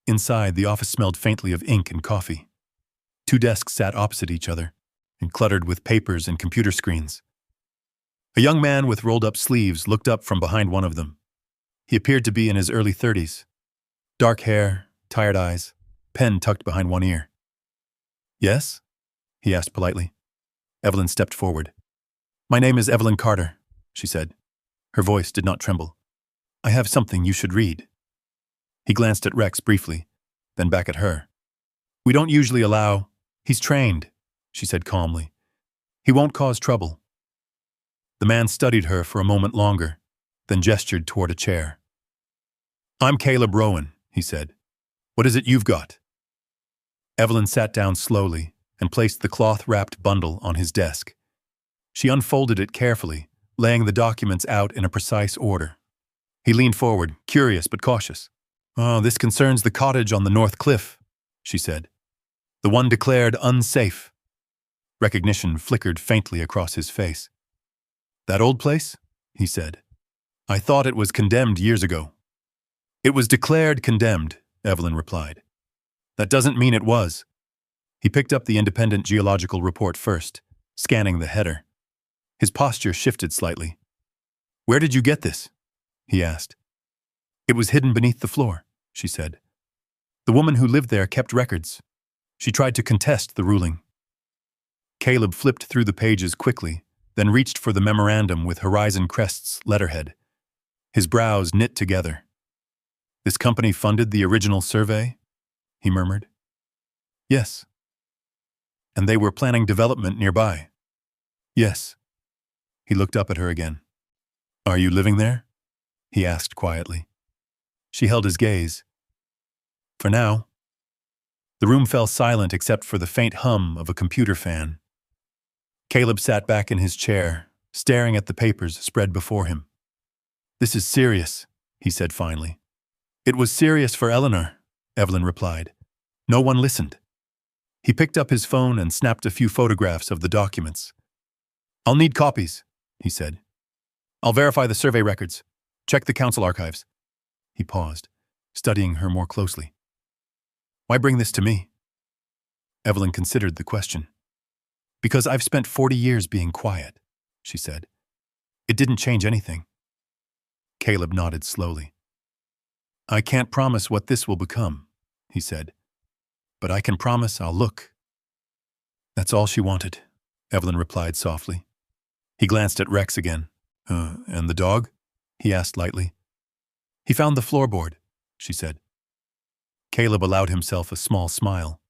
Inside, the office smelled faintly of ink and coffee. Two desks sat opposite each other, and cluttered with papers and computer screens. A young man with rolled-up sleeves looked up from behind one of them. He appeared to be in his early 30s. Dark hair, tired eyes, pen tucked behind one ear. "Yes?" he asked politely. Evelyn stepped forward. "My name is Evelyn Carter," she said. Her voice did not tremble. "I have something you should read." He glanced at Rex briefly, then back at her. "We don't usually allow—" "He's trained," she said calmly. "He won't cause trouble." The man studied her for a moment longer, then gestured toward a chair. "I'm Caleb Rowan," he said. "What is it you've got?" Evelyn sat down slowly and placed the cloth-wrapped bundle on his desk. She unfolded it carefully, laying the documents out in a precise order. He leaned forward, curious but cautious. "Oh, this concerns the cottage on the North Cliff," she said. "The one declared unsafe." Recognition flickered faintly across his face. "That old place?" he said. "I thought it was condemned years ago." "It was declared condemned," Evelyn replied. "That doesn't mean it was." He picked up the independent geological report first, scanning the header. His posture shifted slightly. "Where did you get this?" he asked. "It was hidden beneath the floor," she said. "The woman who lived there kept records. She tried to contest the ruling." Caleb flipped through the pages quickly, then reached for the memorandum with Horizon Crest's letterhead. His brows knit together. "This company funded the original survey?" he murmured. "Yes." "And they were planning development nearby?" "Yes." He looked up at her again. "Are you living there?" he asked quietly. She held his gaze. "For now." The room fell silent except for the faint hum of a computer fan. Caleb sat back in his chair, staring at the papers spread before him. "This is serious," he said finally. "It was serious for Eleanor," Evelyn replied. "No one listened." He picked up his phone and snapped a few photographs of the documents. "I'll need copies," he said. "I'll verify the survey records. Check the council archives." He paused, studying her more closely. "Why bring this to me?" Evelyn considered the question. "Because I've spent 40 years being quiet," she said. "It didn't change anything." Caleb nodded slowly. "I can't promise what this will become," he said. "But I can promise I'll look." "That's all she wanted," Evelyn replied softly. He glanced at Rex again. And the dog?" he asked lightly. "He found the floorboard," she said. Caleb allowed himself a small smile.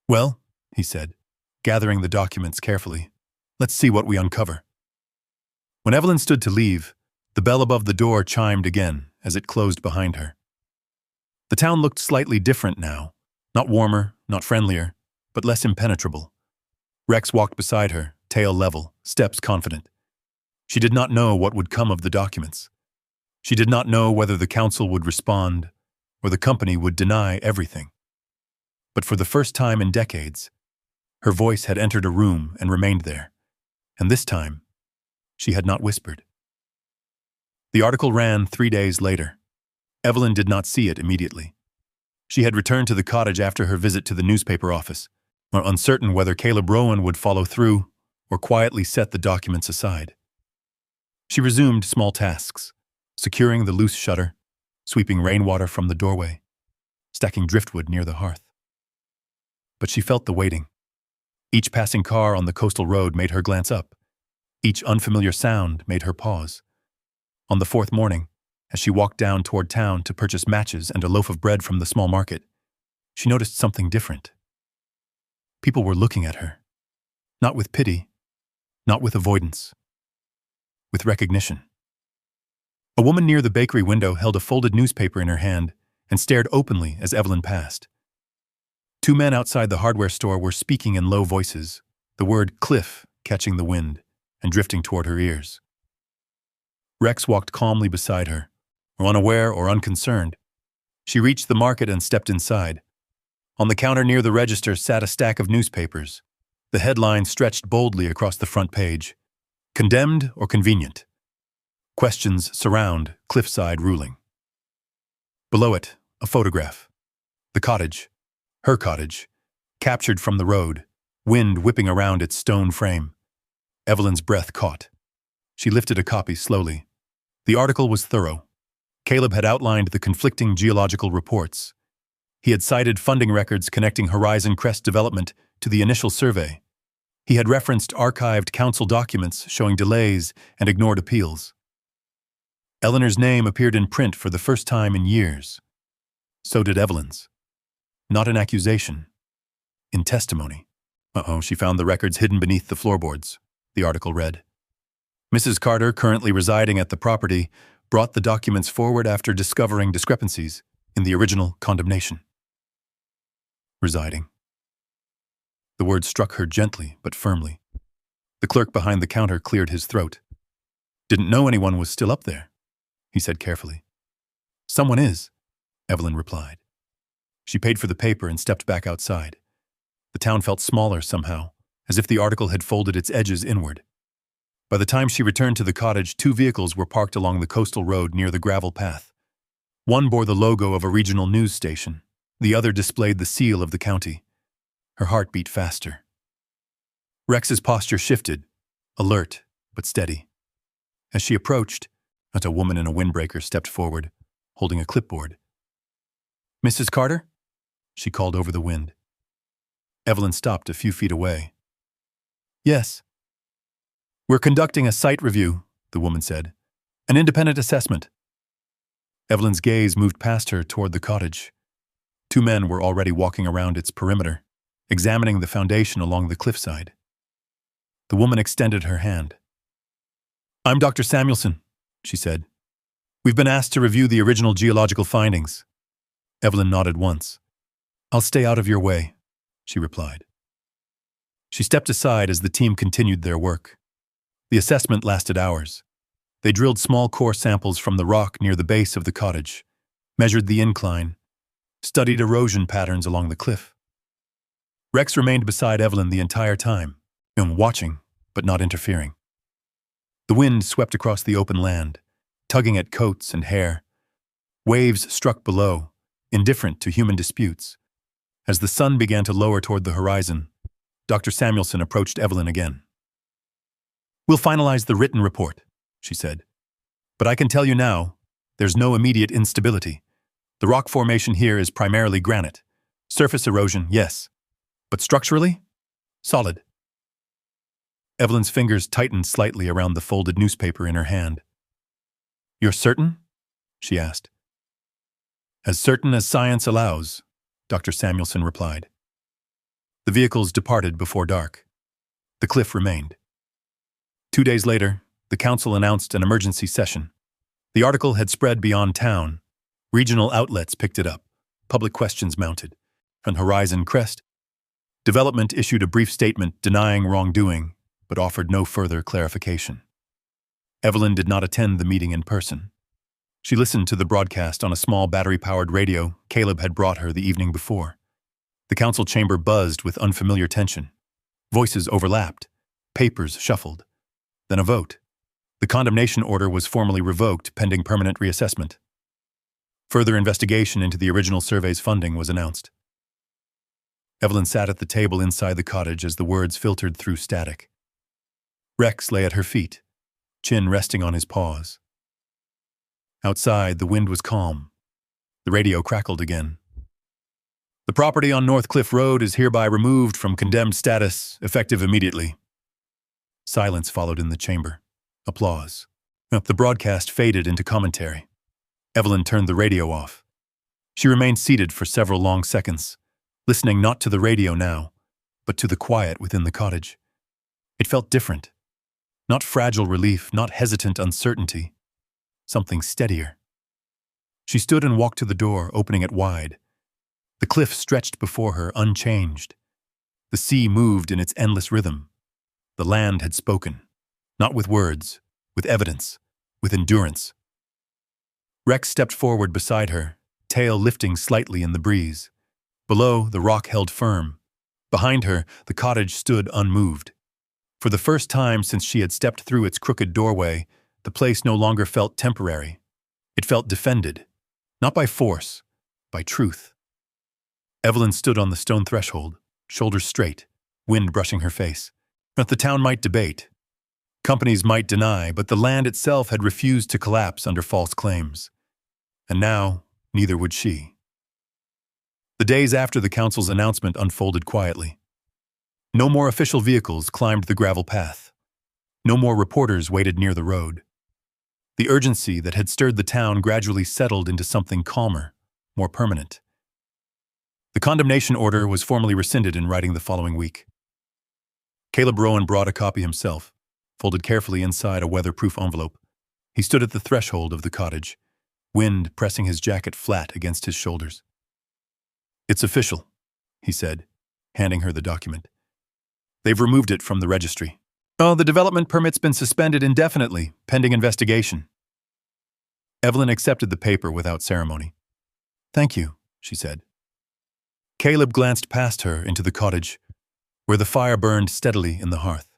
"Well," he said, gathering the documents carefully, "let's see what we uncover." When Evelyn stood to leave, the bell above the door chimed again as it closed behind her. The town looked slightly different now, not warmer, not friendlier, but less impenetrable. Rex walked beside her, tail level, steps confident. She did not know what would come of the documents. She did not know whether the council would respond or the company would deny everything. But for the first time in decades, her voice had entered a room and remained there, and this time, she had not whispered. The article ran 3 days later. Evelyn did not see it immediately. She had returned to the cottage after her visit to the newspaper office, uncertain whether Caleb Rowan would follow through or quietly set the documents aside. She resumed small tasks, securing the loose shutter, sweeping rainwater from the doorway, stacking driftwood near the hearth. But she felt the waiting. Each passing car on the coastal road made her glance up. Each unfamiliar sound made her pause. On the fourth morning, as she walked down toward town to purchase matches and a loaf of bread from the small market, she noticed something different. People were looking at her, not with pity, not with avoidance, with recognition. A woman near the bakery window held a folded newspaper in her hand and stared openly as Evelyn passed. Two men outside the hardware store were speaking in low voices, the word cliff catching the wind and drifting toward her ears. Rex walked calmly beside her, unaware or unconcerned. She reached the market and stepped inside. On the counter near the register sat a stack of newspapers. The headline stretched boldly across the front page. Condemned or convenient? Questions surround cliffside ruling. Below it, a photograph. The cottage, her cottage, captured from the road, wind whipping around its stone frame. Evelyn's breath caught. She lifted a copy slowly. The article was thorough. Caleb had outlined the conflicting geological reports. He had cited funding records connecting Horizon Crest development to the initial survey. He had referenced archived council documents showing delays and ignored appeals. Eleanor's name appeared in print for the first time in years. So did Evelyn's. Not in accusation, in testimony. She found the records hidden beneath the floorboards, the article read. Mrs. Carter, currently residing at the property, brought the documents forward after discovering discrepancies in the original condemnation. Residing. The word struck her gently but firmly. The clerk behind the counter cleared his throat. Didn't know anyone was still up there, he said carefully. Someone is, Evelyn replied. She paid for the paper and stepped back outside. The town felt smaller somehow, as if the article had folded its edges inward. By the time she returned to the cottage, 2 vehicles were parked along the coastal road near the gravel path. One bore the logo of a regional news station. The other displayed the seal of the county. Her heart beat faster. Rex's posture shifted, alert but steady. As she approached, a woman in a windbreaker stepped forward, holding a clipboard. Mrs. Carter? She called over the wind. Evelyn stopped a few feet away. Yes. We're conducting a site review, the woman said. An independent assessment. Evelyn's gaze moved past her toward the cottage. 2 men were already walking around its perimeter, examining the foundation along the cliffside. The woman extended her hand. I'm Dr. Samuelson, she said. We've been asked to review the original geological findings. Evelyn nodded once. I'll stay out of your way, she replied. She stepped aside as the team continued their work. The assessment lasted hours. They drilled small core samples from the rock near the base of the cottage, measured the incline, studied erosion patterns along the cliff. Rex remained beside Evelyn the entire time, watching but not interfering. The wind swept across the open land, tugging at coats and hair. Waves struck below, indifferent to human disputes. As the sun began to lower toward the horizon, Dr. Samuelson approached Evelyn again. We'll finalize the written report, she said. But I can tell you now, there's no immediate instability. The rock formation here is primarily granite. Surface erosion, yes. But structurally, solid. Evelyn's fingers tightened slightly around the folded newspaper in her hand. You're certain? She asked. As certain as science allows, Dr. Samuelson replied. The vehicles departed before dark. The cliff remained. 2 days later, the council announced an emergency session. The article had spread beyond town. Regional outlets picked it up. Public questions mounted. From Horizon Crest, development issued a brief statement denying wrongdoing, but offered no further clarification. Evelyn did not attend the meeting in person. She listened to the broadcast on a small battery-powered radio Caleb had brought her the evening before. The council chamber buzzed with unfamiliar tension. Voices overlapped. Papers shuffled. Then a vote. The condemnation order was formally revoked pending permanent reassessment. Further investigation into the original survey's funding was announced. Evelyn sat at the table inside the cottage as the words filtered through static. Rex lay at her feet, chin resting on his paws. Outside, the wind was calm. The radio crackled again. The property on North Cliff Road is hereby removed from condemned status, effective immediately. Silence followed in the chamber. Applause. The broadcast faded into commentary. Evelyn turned the radio off. She remained seated for several long seconds, listening not to the radio now, but to the quiet within the cottage. It felt different. Not fragile relief, not hesitant uncertainty. Something steadier. She stood and walked to the door, opening it wide. The cliff stretched before her, unchanged. The sea moved in its endless rhythm. The land had spoken, not with words, with evidence, with endurance. Rex stepped forward beside her, tail lifting slightly in the breeze. Below, the rock held firm. Behind her, the cottage stood unmoved. For the first time since she had stepped through its crooked doorway, the place no longer felt temporary. It felt defended, not by force, by truth. Evelyn stood on the stone threshold, shoulders straight, wind brushing her face. But the town might debate. Companies might deny, but the land itself had refused to collapse under false claims. And now, neither would she. The days after the council's announcement unfolded quietly. No more official vehicles climbed the gravel path. No more reporters waited near the road. The urgency that had stirred the town gradually settled into something calmer, more permanent. The condemnation order was formally rescinded in writing the following week. Caleb Rowan brought a copy himself, folded carefully inside a weatherproof envelope. He stood at the threshold of the cottage, wind pressing his jacket flat against his shoulders. "It's official," he said, handing her the document. "They've removed it from the registry. Oh, the development permit's been suspended indefinitely, pending investigation." Evelyn accepted the paper without ceremony. "Thank you," she said. Caleb glanced past her into the cottage, where the fire burned steadily in the hearth.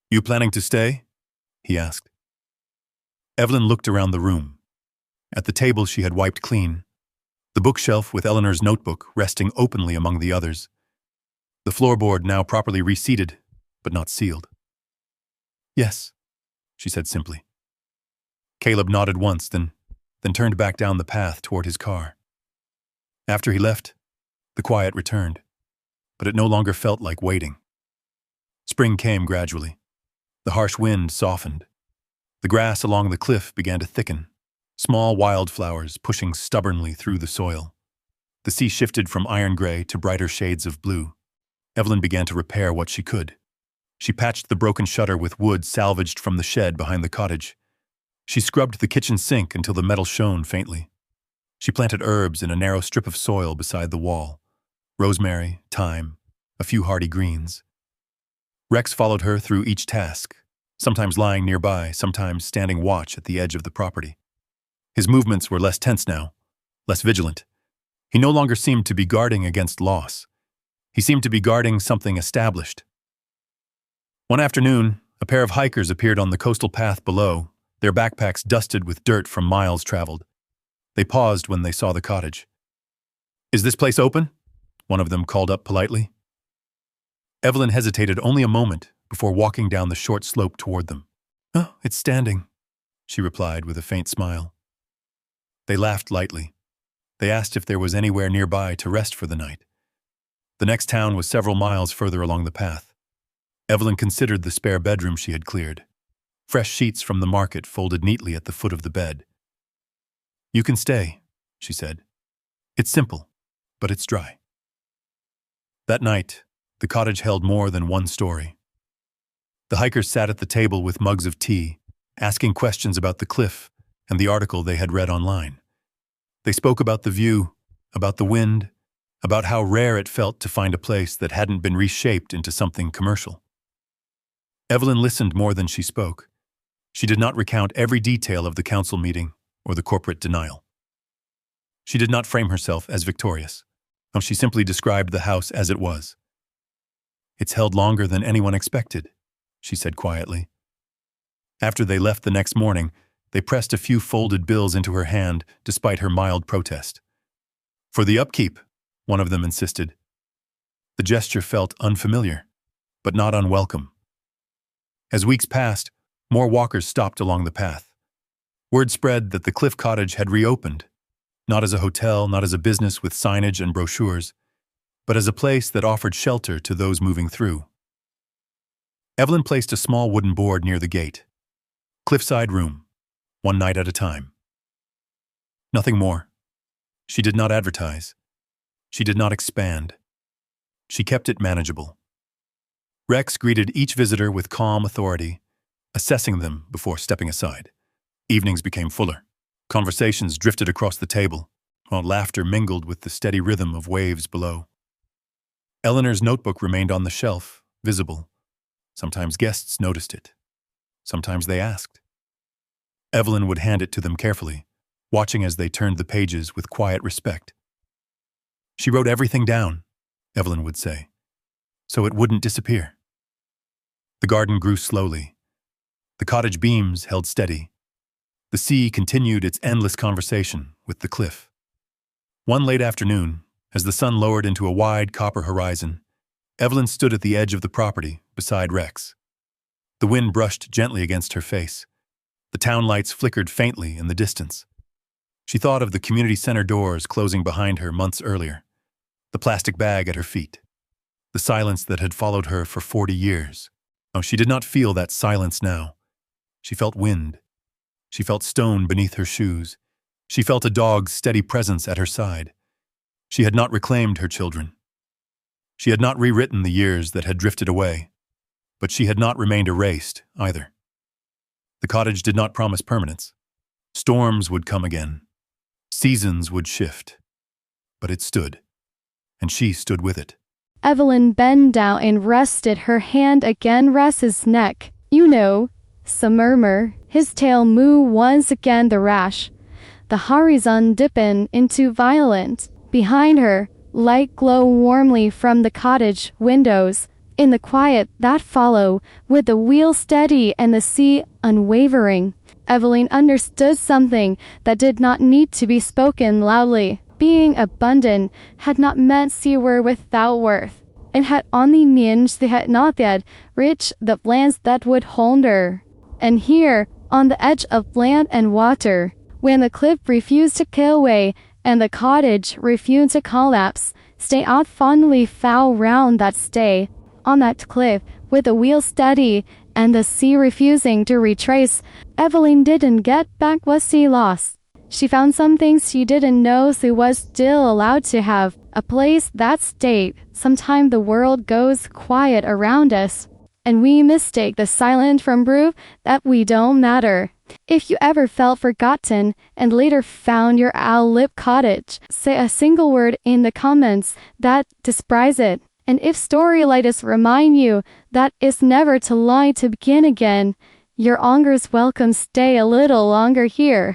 "You planning to stay?" he asked. Evelyn looked around the room. At the table she had wiped clean, the bookshelf with Eleanor's notebook resting openly among the others, the floorboard now properly reseated, but not sealed. "Yes," she said simply. Caleb nodded once, then turned back down the path toward his car. After he left, the quiet returned, but it no longer felt like waiting. Spring came gradually. The harsh wind softened. The grass along the cliff began to thicken, small wildflowers pushing stubbornly through the soil. The sea shifted from iron gray to brighter shades of blue. Evelyn began to repair what she could. She patched the broken shutter with wood salvaged from the shed behind the cottage. She scrubbed the kitchen sink until the metal shone faintly. She planted herbs in a narrow strip of soil beside the wall. Rosemary, thyme, a few hardy greens. Rex followed her through each task, sometimes lying nearby, sometimes standing watch at the edge of the property. His movements were less tense now, less vigilant. He no longer seemed to be guarding against loss. He seemed to be guarding something established. One afternoon, a pair of hikers appeared on the coastal path below, their backpacks dusted with dirt from miles traveled. They paused when they saw the cottage. "Is this place open?" one of them called up politely. Evelyn hesitated only a moment before walking down the short slope toward them. "Oh, it's standing," she replied with a faint smile. They laughed lightly. They asked if there was anywhere nearby to rest for the night. The next town was several miles further along the path. Evelyn considered the spare bedroom she had cleared. Fresh sheets from the market folded neatly at the foot of the bed. "You can stay," she said. "It's simple, but it's dry." That night, the cottage held more than one story. The hikers sat at the table with mugs of tea, asking questions about the cliff and the article they had read online. They spoke about the view, about the wind, about how rare it felt to find a place that hadn't been reshaped into something commercial. Evelyn listened more than she spoke. She did not recount every detail of the council meeting or the corporate denial. She did not frame herself as victorious. She simply described the house as it was. "It's held longer than anyone expected," she said quietly. After they left the next morning, they pressed a few folded bills into her hand despite her mild protest. "For the upkeep," one of them insisted. The gesture felt unfamiliar, but not unwelcome. As weeks passed, more walkers stopped along the path. Word spread that the Cliff Cottage had reopened, not as a hotel, not as a business with signage and brochures, but as a place that offered shelter to those moving through. Evelyn placed a small wooden board near the gate. Cliffside room, one night at a time. Nothing more. She did not advertise. She did not expand. She kept it manageable. Rex greeted each visitor with calm authority, assessing them before stepping aside. Evenings became fuller. Conversations drifted across the table, while laughter mingled with the steady rhythm of waves below. Eleanor's notebook remained on the shelf, visible. Sometimes guests noticed it. Sometimes they asked. Evelyn would hand it to them carefully, watching as they turned the pages with quiet respect. She wrote everything down, Evelyn would say, so it wouldn't disappear. The garden grew slowly. The cottage beams held steady. The sea continued its endless conversation with the cliff. One late afternoon, as the sun lowered into a wide copper horizon, Evelyn stood at the edge of the property beside Rex. The wind brushed gently against her face. The town lights flickered faintly in the distance. She thought of the community center doors closing behind her months earlier, the plastic bag at her feet, the silence that had followed her for 40 years. Oh, she did not feel that silence now. She felt wind. She felt stone beneath her shoes. She felt a dog's steady presence at her side. She had not reclaimed her children. She had not rewritten the years that had drifted away, but she had not remained erased either. The cottage did not promise permanence. Storms would come again. Seasons would shift. But it stood, and she stood with it. Evelyn bent down and rested her hand against Rex's neck. "You know," some murmur. His tail moved once again the rash. The horizon deepened into violet. Behind her, light glowed warmly from the cottage windows. In the quiet that followed, with the wheel steady and the sea unwavering, Evelyn understood something that did not need to be spoken loudly. Being abundant had not meant she were without worth. It had only meant they had not yet reached the lands that would hold her. And here, on the edge of land and water, when the cliff refused to kill away and the cottage refused to collapse, stay out fondly found round that stay, on that cliff, with the wheel steady and the sea refusing to retrace, Evelyn didn't get back what she lost. She found some things she didn't know she was still allowed to have, a place that stayed. Sometimes the world goes quiet around us, and we mistake the silent from proof that we don't matter. If you ever felt forgotten and later found your out-lived cottage, say a single word in the comments that describes it. And if stories like this remind you that it's never too late to begin again, you're always welcome. Stay a little longer here.